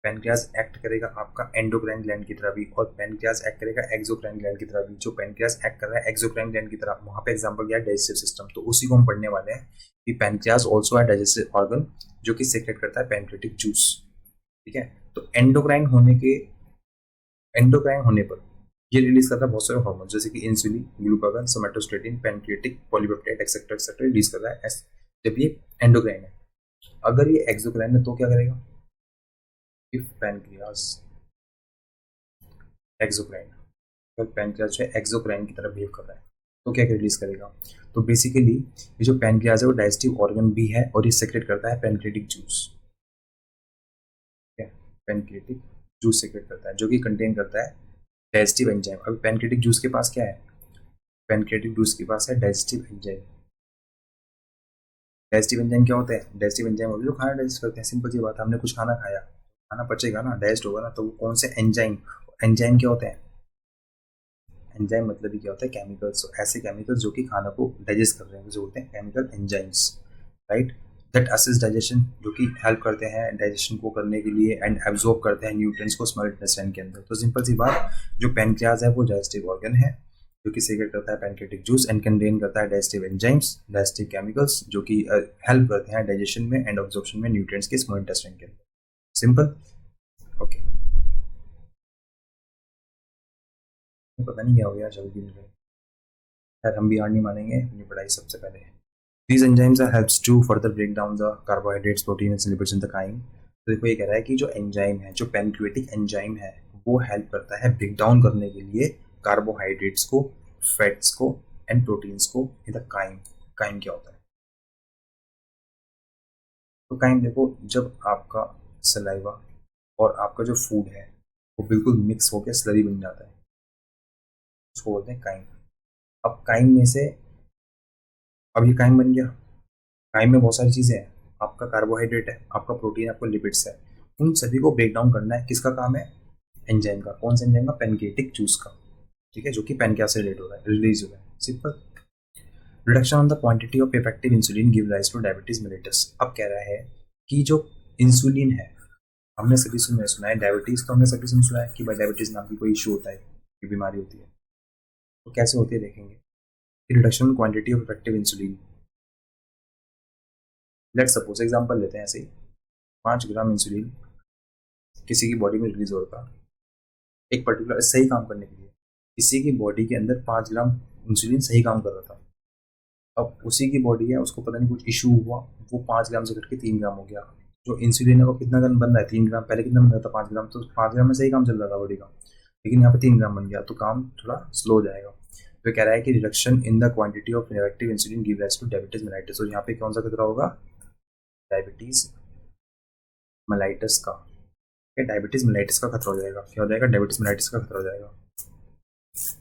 पैनक्रियाज एक्ट करेगा आपका एंडोक्राइन ग्लैंड की तरह भी, और पैनक्रियाज एक्ट करेगा एक्सोक्राइन ग्लैंड की तरह भी। जो पैनक्रियाज एक्ट कर रहा है एक्सोक्राइन ग्लैंड की तरह, वहां पे एग्जांपल क्या है, डाइजेस्टिव सिस्टम। तो उसी को हम पढ़ने वाले हैं कि पैनक्रियाज ऑल्सो है डाइजेस्टिव ऑर्गन, जो कि सीक्रेट करता है पैनक्रिएटिक जूस। ठीक है, तो एंडोक्राइन होने पर ये रिलीज करता है बहुत सारे हार्मोन, जैसे कि insulin, glucagon, somatostatin, pancreatic polypeptide etcetera etcetera release कर रहा है जब ये एंडोक्राइन है। अगर ये एक्सोक्राइन है तो क्या करेगा, इफ पैनक्रियाज एक्सोक्राइन, अगर पैनक्रियाज जो है एक्सोक्राइन की तरह बिहेव कर रहा है तो क्या रिलीज करेगा। तो बेसिकली ये जो पैनक्रियाज है वो डाइजेस्टिव ऑर्गन भी है, और ये सेक्रेट करता है pancreatic juice. Pancreatic juice secrete करता है, जो कि कंटेन करता है डाइजेस्टिव एंजाइम। अभी पैनक्रिएटिक जूस के पास क्या है, पैनक्रिएटिक जूस के पास है डाइजेस्टिव एंजाइम। डाइजेस्टिव एंजाइम क्या होता है, डाइजेस्टिव एंजाइम होते हैं जो खाना डाइजेस्ट करते हैं। सिंपल सी बात है, हमने कुछ खाना खाया, खाना पचेगा ना, डाइजेस्ट होगा ना, तो वो कौन से एंजाइम, एंजाइम क्या होते हैं, एंजाइम मतलब ही क्या होता है, केमिकल्स। तो ऐसे केमिकल्स जो कि खाना को डाइजेस्ट कर रहे हैं, जो होते हैं chemical enzymes, right. That assist digestion, जो कि हेल्प करते हैं डाइजेशन को करने के लिए, एंड एब्जॉर्ब करते हैं न्यूट्रिएंट्स को स्मॉल इंटेस्टाइन के अंदर। तो सिंपल सी बात, जो पैनक्रियाज है वो डाइजेस्टिव ऑर्गन है, जो कि सीक्रेट करता है पैनक्रिएटिक जूस एंड कंटेन करता है डाइजेस्टिव एंजाइम्स, डाइजेस्टिव केमिकल्स, जो कि हेल्प करते हैं डाइजेशन में एंड एब्जॉर्प्शन में न्यूट्रिएंट्स के स्मॉल इंटेस्टाइन के अंदर। Simple, okay. पता नहीं क्या हो गया, जल्दी नहीं रही। खैर हम भी हार नहीं मानेंगे, अपनी पढ़ाई सबसे पहले। These enzymes are helps to further break down the carbohydrates, proteins, and lipids in the chyme। तो देखो ये कह रहा है कि जो एंजाइम है, जो पैनक्रिएटिक एंजाइम है, वो हेल्प करता है ब्रेक डाउन करने के लिए कार्बोहाइड्रेट्स को, फैट्स को एंड प्रोटीन्स को इन द काइम। काइम क्या होता है, तो काइम देखो, जब आपका सलाइवा और आपका जो फूड है वो बिल्कुल मिक्स होकर स्लरी बन जाता है, उसको बोलते हैं काइम। अब काइम में से, अब ये काइम बन गया, काइम में बहुत सारी चीज़ें हैं, आपका कार्बोहाइड्रेट है, आपका प्रोटीन, आपका लिपिड्स है, उन सभी को ब्रेक डाउन करना है। किसका काम है, एंजाइम का। कौन सा एंजाइम का, पैनक्रिएटिक जूस का। ठीक है, जो कि पैनक्रियाज से रिलेट हो रहा है, रिलीज हो रहा है। Simple. Reduction on the quantity of effective insulin give rise two diabetes mellitus. अब कह रहा है कि जो इंसुलिन है, हमने सभी सुना है डायबिटीज, तो हमने सभी सुना है कि भाई डायबिटीज नाम की कोई इशू होता है, ये बीमारी होती है। तो कैसे होती है देखेंगे। Reduction quantity of effective insulin, let suppose example लेते हैं ऐसे ही, 5 ग्राम इंसुलिन किसी की बॉडी में रिलीज होगा एक पर्टिकुलर सही काम करने के लिए। किसी की बॉडी के अंदर 5 ग्राम इंसुलिन सही काम कर रहा था, अब उसी की बॉडी है, उसको पता नहीं कुछ इशू हुआ, वो 5 ग्राम से करके 3 ग्राम हो गया। जो इंसुलिन है वो कितना ग्राम बन रहा है, 3 ग्राम। पहले कितना बन रहा था, 5 ग्राम। तो 5 ग्राम में सही काम चल रहा था बॉडी का, लेकिन यहाँ पे 3 ग्राम बन गया, तो काम थोड़ा स्लो हो जाएगा। तो कह रहा है कि reduction in the quantity of effective insulin give rise two diabetes mellitus. और यहाँ पे कौन सा खतरा होगा, डायबिटीज मेलाइटिस का। डायबिटीज मेलाइटिस का खतरा हो जाएगा। क्या हो जाएगा, डायबिटीज मेलाइटिस का खतरा हो जाएगा।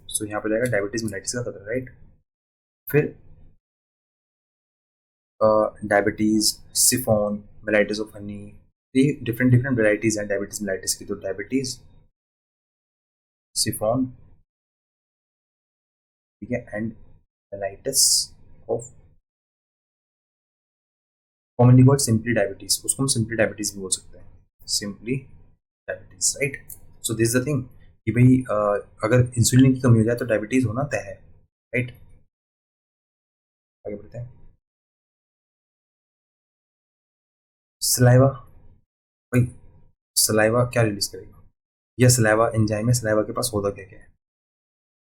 सो यहाँ पे जाएगा डायबिटीज मेलाइटिस का खतरा, राइट। फिर diabetes, chiffon, mellitus of honey, ये डिफरेंट डिफरेंट वेराइटीज हैं डायबिटीज मेलाइटिस की। तो डायबिटीज, सिफोन, ठीक है, and mellitus of, commonly called simply diabetes. उसको हम सिंपली डायबिटीज भी बोल सकते हैं, simply diabetes, right. So this the thing कि भाई अगर इंसुलिन की कमी हो जाए तो डायबिटीज होना तय है, राइट। आगे बढ़ते हैं। सलाइवा, भाई सलाइवा क्या रिलीज करेगा, यह सलाइवा एंजाइम है, सलाइवा के पास होता क्या क्या है,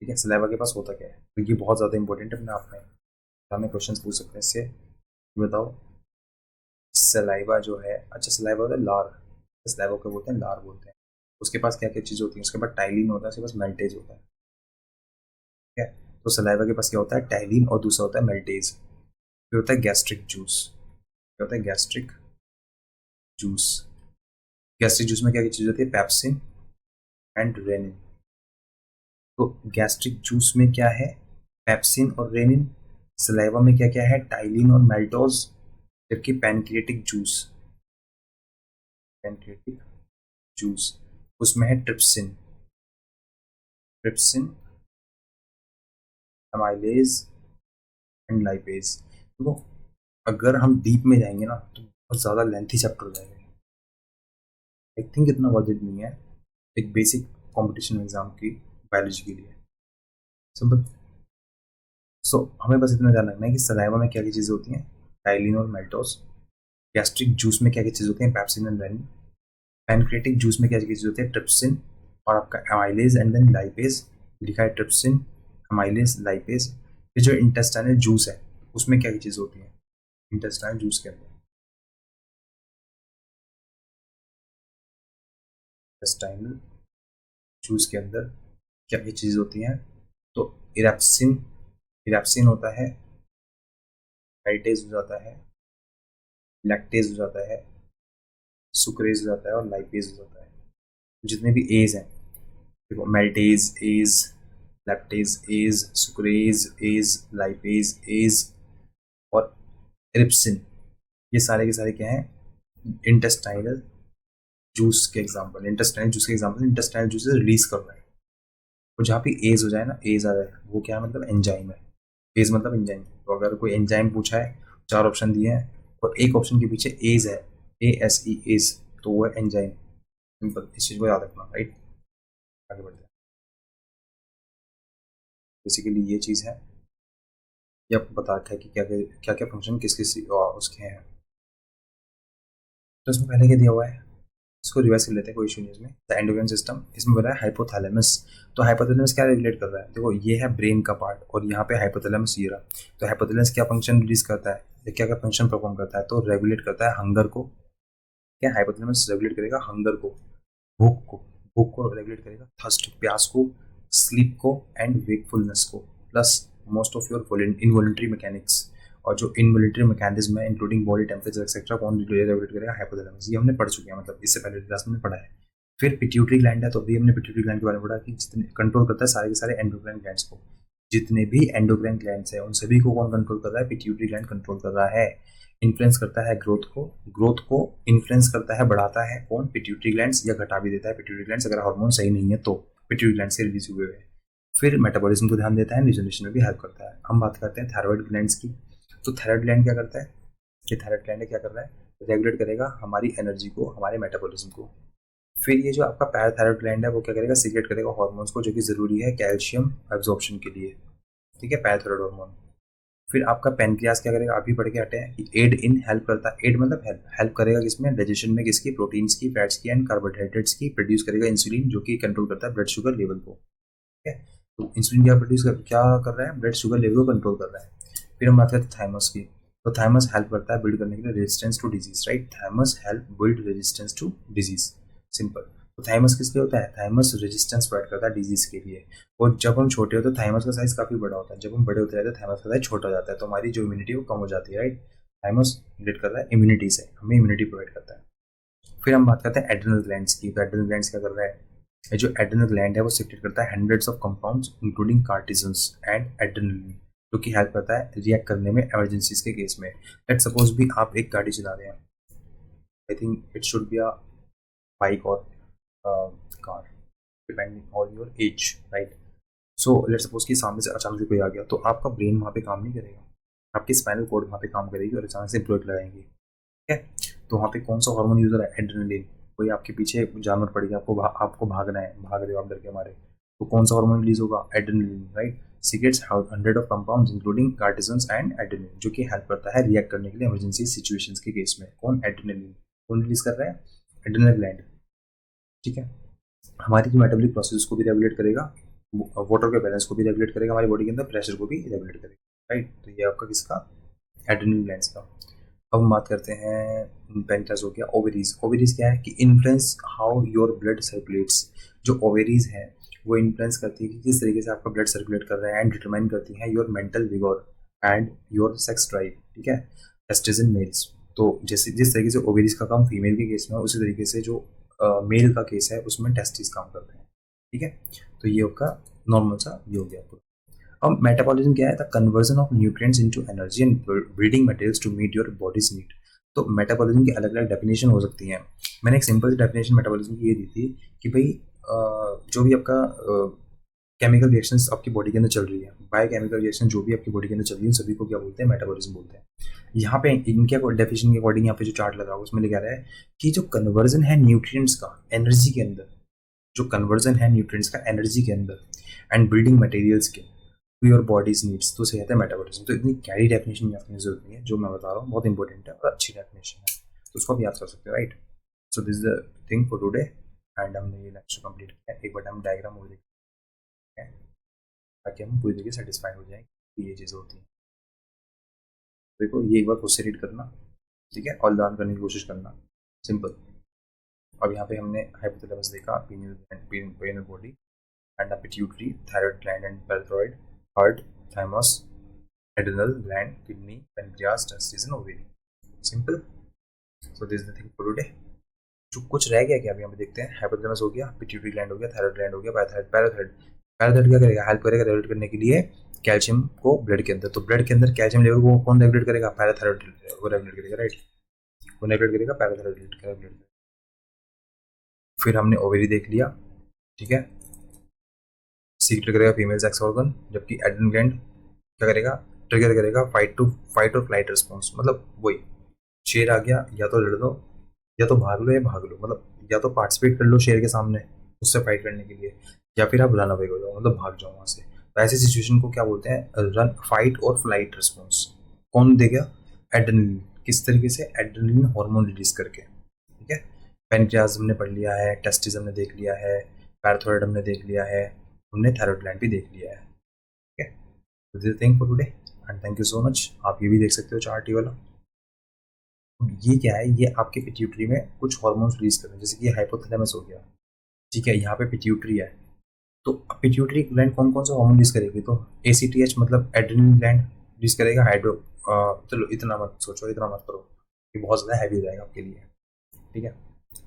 ठीक है, सलाइवा के पास होता क्या है। तो ये बहुत ज़्यादा इंपॉर्टेंट है अपने आप में, हमें क्वेश्चन पूछ सकते हैं इससे। बताओ सलाइवा जो है, अच्छा सलाइवा होता है लार, सलाइवा को बोलते हैं लार बोलते हैं। उसके पास क्या क्या चीज़ होती है, उसके पास टाइलिन होता है, उसके पास मेल्टेज होता है, ठीक है। तो सलाइवा के पास क्या होता है, टाइलिन, और दूसरा होता है मेल्टेज। फिर होता है गैस्ट्रिक जूस। क्या होता है, गैस्ट्रिक जूस। गैस्ट्रिक जूस में क्या क्या चीज़ होती है, पेप्सिन एंड रेनिन। तो गैस्ट्रिक जूस में क्या है, पेप्सिन और रेनिन। सलाइवा में क्या क्या है, टाइलिन और मेल्टोज, जबकि पैनक्रियाटिक जूस उसमें है ट्रिप्सिन, अमाइलेज एंड लाइपेज। तो अगर हम डीप में जाएंगे ना तो बहुत ज़्यादा लेंथी चैप्टर हो जाएगा। आई थिंक इतना वर्थ इट नहीं है एक बेसिक कंपटीशन एग्जाम की बायोलॉजी के लिए। सिंपल। सो हमें बस इतना ध्यान रखना है कि सलाइवा में क्या क्या चीज़ें होती हैं, टाइलिन और मेल्टोस। गैस्ट्रिक जूस में क्या क्या चीज़ होती हैं, pepsin and rennin. Pancreatic juice में क्या क्या चीज़ होती है, ट्रिप्सिन और आपका अमाइलेज एंड देन लाइपेज। लिखा है ट्रिप्सिन, अमाइलेज, लाइपेज। फिर जो इंटेस्टाइनल जूस है उसमें क्या क्या चीज़ होती है, इंटेस्टाइनल जूस के अंदर, इंटेस्टाइनल जूस के अंदर क्या क्या चीज़ होती हैं, तो इरेप्सिन होता है, लाइटेज हो जाता है, लैक्टेज हो जाता है, सुक्रेज हो जाता है और लाइपेज हो जाता है। जितने भी एज हैं देखो, maltase, lactase, sucrase, lipase और इरिप्सिन, ये सारे के सारे क्या हैं, इंटेस्टाइनल जूस के एग्जाम्पल। इंटेस्टाइनल जूस रिलीज कर रहा है। और जहाँ पे एज हो जाए ना, एज आ जाए, वो क्या है, मतलब एंजाइम है। एज मतलब एंजाइम। तो अगर कोई एंजाइम पूछा है, 4 ऑप्शन दिए हैं और एक ऑप्शन के पीछे एज है, ASE एज, तो वो है एंजाइम। सिंपल, इस चीज़ को याद रखना, राइट। आगे बढ़ते हैं। बेसिकली ये चीज़ है, ये आपको बता रखा है कि क्या क्या फंक्शन किस किस उसके हैं। तो इसमें पहले क्या दिया हुआ है, इसको रिवाइज कर लेते हैं, कोई इशू नहीं इसमें। द एंडोक्राइन सिस्टम, इसमें बोला है हाइपोथैलेमस। तो हाइपोथैलेमस क्या रेगुलेट कर रहा है, देखो ये है ब्रेन का पार्ट और यहाँ पे हाइपोथैलेमस ये रहा। तो हाइपोथैलेमस क्या फंक्शन रिलीज करता है, क्या क्या फंक्शन परफॉर्म करता है, तो रेगुलेट करता है हंगर को। क्या हाइपोथैलेमस रेगुलेट करेगा, हंगर को, भूख को, भूख को रेगुलेट करेगा, थर्स्ट प्यास को, स्लीप को एंड वेकफुलनेस को, plus most of your involuntary mechanics. और जो इनवॉलंटरी मैकेनिज्म है इंक्लूडिंग बॉडी टेम्परेचर एक्सेट्रा, कौन रेगुलेट करेगा, हाइपोथैलेमस। ये हमने पढ़ चुके हैं, मतलब इससे पहले क्लास में पढ़ा है। फिर पिट्यूटरी ग्लैंड है, तो अभी हमने पिट्यूटरी ग्लैंड के बारे में पढ़ा कि जितने कंट्रोल करता है सारे के सारे एंडोक्राइन ग्लैंड्स को। जितने भी एंडोक्राइन ग्लैंड्स है उन सभी को कौन कंट्रोल कर रहा है, पिट्यूटरी ग्लैंड कंट्रोल कर रहा है। इन्फ्लुएंस करता है ग्रोथ को इन्फ्लुएंस करता है, बढ़ाता है कौन, पिट्यूटरी ग्लैंड्स, या घटा भी देता है पिट्यूटरी ग्लैंड्स अगर हार्मोन सही नहीं है तो पिट्यूटरी ग्लैंड से रिलीज हुए हुए। फिर मेटाबॉलिज्म को ध्यान देता है, न्यूट्रिशन में भी हेल्प करता है। हम बात करते हैं थायराइड ग्लैंड्स की। तो थायराइड ग्लैंड क्या करता है, ये थायराइड ग्लैंड क्या कर रहा है, रेगुलेट करेगा हमारी एनर्जी को, हमारे मेटाबॉलिज्म को। फिर ये जो आपका पैराथायराइड ग्लैंड है वो क्या करेगा, सीक्रेट करेगा हार्मोन्स को, जो कि जरूरी है कैल्शियम एब्जॉर्प्शन के लिए, ठीक है, पैराथायराइड हार्मोन। फिर आपका पैनक्रियास क्या करेगा, अभी पढ़ के हटे हैं कि एड इन, हेल्प करता है, एड मतलब हेल्प करेगा किसमें, डाइजेशन में, किसकी, प्रोटीन्स की, फैट्स की एंड कार्बोहाइड्रेट्स की। प्रोड्यूस करेगा इंसुलिन, जो कि कंट्रोल करता है ब्लड शुगर लेवल को, ठीक है। तो इंसुलिन क्या कर रहा है, ब्लड शुगर लेवल को कंट्रोल कर रहा है। फिर हम बात करते हैं थाइमस की। तो थाइमस हेल्प करता है बिल्ड करने के लिए resistance to disease, right. Thymus help build resistance to disease, simple. तो थाइमस किस लिए होता है, थाइमस रेजिस्टेंस प्रोवाइड करता है डिजीज के लिए। और जब हम छोटे होते हैं तो थाइमस का साइज काफी बड़ा होता है, जब हम बड़े होते रहते हैं थाइमस का साइज छोटा हो जाता है, तो हमारी जो इम्यूनिटी वो कम हो जाती है, राइट। थाइमस रिलेट कर रहा है इम्यूनिटी से, हमें इम्यूनिटी प्रोवाइड करता है। फिर हम बात करते हैं एड्रेनल ग्लैंड्स की। तो एड्रेनल ग्लैंड्स क्या कर रहा है, ये जो एड्रेनल ग्लैंड है वो सिक्रेट करता है hundreds of compounds including cortisones and adrenaline, जो कि हेल्प करता है रिएक्ट करने में इमरजेंसीज के केस में। लेट्स सपोज भी आप एक गाड़ी चला रहे हैं, I think it should be a bike और car, depending on your age, right. So let's suppose कि सामने से अचानक से कोई आ गया, तो आपका ब्रेन वहाँ पे काम नहीं करेगा, आपकी स्पाइनल कॉर्ड वहाँ पे काम करेगी और अचानक से ब्रेक लगाएंगी, ठीक है। तो वहाँ पे कौन सा हार्मोन यूज हो रहा है, एड्रेनलिन। कोई आपके पीछे जानवर पड़ गया, आपको भागना है, भाग रहे हो आप डर के मारे, तो कौन सा हार्मोन रिलीज होगा, adrenaline, right. Secretes hundred of compounds including cortisones and adrenaline, जो कि हेल्प करता है रिएक्ट करने के लिए इमरजेंसी सिचुएशंस के केस में। कौन, एड्रेनलिन। कौन रिलीज कर रहा है, एड्रेनल ग्लैंड, ठीक है। हमारी जो मेटाबॉलिक प्रोसेस को भी रेगुलेट करेगा, वाटर के बैलेंस को भी रेगुलेट करेगा, हमारी बॉडी के अंदर प्रेशर को भी रेगुलेट करेगा, राइट। तो ये आपका किसका, एड्रेनल ग्लैंड्स का। अब हम बात करते हैं, पेंक्रियास हो गया। ओवेरीज, ओवेरीज क्या है कि influence how your blood circulates. जो ओवेरीज है वो इन्फ्लुएंस करती है कि किस तरीके से आपका ब्लड सर्कुलेट कर रहा है, एंड डिटरमाइन करती है your mental vigour and your sex drive, ठीक है, एस्ट्रोजन मेल्स। तो जैसे जिस तरीके से ओवेरीज का काम फीमेल के केस में उसी तरीके से जो मेल का केस है उसमें टेस्टिस काम करते हैं, ठीक है। तो ये आपका नॉर्मल सा ये हो गया पूरा। अब मेटाबॉलिज्म क्या है, the conversion of nutrients into energy and building materials to meet your body's need. तो मेटाबॉलिज्म की अलग अलग डेफिनेशन हो सकती हैं। मैंने एक सिंपल सी डेफिनेशन मेटाबॉलिज्म की ये दी थी कि भाई जो भी आपका केमिकल रिएक्शंस आपकी बॉडी के अंदर चल रही है, बायोकेमिकल रिएक्शन जो भी आपकी बॉडी के अंदर चल रही है, उन सभी को क्या बोलते हैं, मेटाबॉलिज्म बोलते हैं। यहाँ पे इनके डेफिनेशन के अकॉर्डिंग यहाँ पे जो चार्ट लगा हुआ उसमें लिखा रहा है कि जो कन्वर्जन है न्यूट्रिएंट्स का एनर्जी के अंदर, जो कन्वर्जन है न्यूट्रिएंट्स का एनर्जी के अंदर एंड बिल्डिंग मटेरियल्स के टू योर बॉडीज नीड्स, तो उसे कहते हैं मेटाबॉलिज्म। तो इतनी कैरी डेफिनेशन आपकी जरूरत नहीं है, जो मैं बता रहा हूँ बहुत इंपॉर्टेंट है और अच्छी डेफिनेशन है, तो उसको आप याद कर सकते हो, right. So this is the thing for today and हमने ये लेक्चर कंप्लीट किया। एक बार हम डायग्राम और देखते हैं ताकि हम पूरी तरीके सेटिस्फाइड हो जाए कि ये चीज़ें होती हैं। देखो ये एक बार खुद से रीड करना, ठीक है, और लर्न करने की कोशिश करना, सिंपल। अब यहाँ पे हमने हाइपोथैलेमस देखा, pineal body and pituitary, thyroid gland and parathyroid, heart, thymus, adrenal gland, kidney, pancreas, testis and ovary, simple. So this is the thing for today. जो कुछ रह गया क्या अभी यहाँ पे देखते हैं। हाइपोथैलेमस हो गया, पिट्यूटरी ग्लैंड हो गया, थायराइड ग्लैंड हो गया, पैराथायरॉइड क्या करेगा, हेल्प करेगा रेगुलेट करने के लिए कैल्शियम को ब्लड के अंदर। तो ब्लड के अंदर कैल्शियम लेवल को कौन रेगुलेट करेगा, पैराथायरॉइड वो रेगुलेट करेगा, राइट, वो रेगुलेट करेगा पैराथायरॉइड रेगुलेट। फिर हमने ओवेरी देख लिया, ठीक है, सीक्रेट करेगा फीमेल सेक्स ऑर्गन, जबकि एड्रिनल ग्लैंड क्या करेगा, ट्रिगर करेगा फाइट और फ्लाइट रिस्पॉन्स। मतलब वही शेर आ गया, या तो लड़ लो या तो भाग लो या भाग लो, मतलब या तो पार्टिसिपेट कर लो शेर के सामने उससे फाइट करने के लिए, या फिर आप रन अवे हो जाओ, मतलब भाग जाओ वहाँ से। तो ऐसी सिचुएशन को क्या बोलते हैं, रन फाइट और फ्लाइट रिस्पॉन्स। कौन देगा, एड्रेनलिन। किस तरीके से, एड्रेनलिन हार्मोन रिलीज करके, ठीक है। पेनक्रियास हमने पढ़ लिया है, टेस्टिस हमने देख लिया है, पैराथायरॉइड हमने देख लिया है, हमने थायराइड ग्लैंड भी देख लिया है, ठीक है। तो this thing for today and thank you so much. आप ये भी देख सकते हो चार्ट वाला। ये क्या है, ये आपके पिट्यूटरी में कुछ हार्मोन्स रिलीज कर रहे हैं, जैसे कि हाइपोथैलेमस हो गया, ठीक है, यहाँ पे पिट्यूटरी है। तो पिट्यूटरी ग्लैंड कौन कौन सा हार्मोन रिलीज करेगी, तो ACTH मतलब एड्रेनल ग्लैंड रिलीज करेगा, हाइड्रो चलो इतना मत सोचो, इतना मत करो, ये बहुत ज़्यादा हैवी हो जाएगा आपके लिए, ठीक है।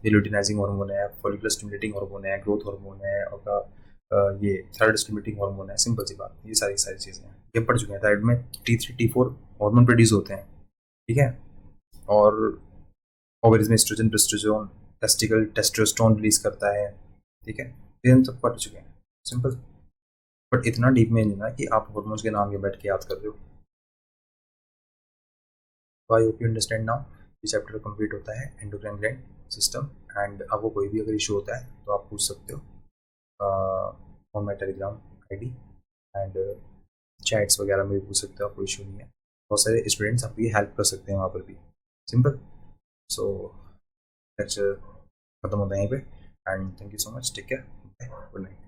ये ल्यूटिनाइजिंग हार्मोन है, फॉलिकुलर स्टिमुलेटिंग हार्मोन है, ग्रोथ हार्मोन है, और ये थायराइड स्टिमुलेटिंग हार्मोन है, सिंपल सी बात, ये सारी चीज़ें हैं, ये पढ़ चुके हैं। थायराइड में T3 T4 हार्मोन प्रोड्यूस होते हैं, ठीक है, और ओवरीज में एस्ट्रोजन, प्रोस्टेरोन, टेस्टिकल टेस्टोस्टेरोन रिलीज करता है, ठीक है। ये हम सब पढ़ चुके हैं, सिंपल। बट इतना डीप में नहीं ना कि आप हार्मोन्स के नाम ये बैठ के याद कर रहे हो। तो I hope you understand now. ये चैप्टर कंप्लीट होता है एंडोक्राइन ग्लैंड सिस्टम, एंड आपको कोई भी अगर इशू होता है तो आप पूछ सकते हो on my Telegram ID, and chats वगैरह में भी पूछ सकते हो, कोई इशू नहीं है। बहुत सारे स्टूडेंट्स आपकी हेल्प कर सकते हैं वहाँ पर भी, सिंपल। सो लेक्चर खत्म होता है यहीं पे and thank you so much, take care, good night.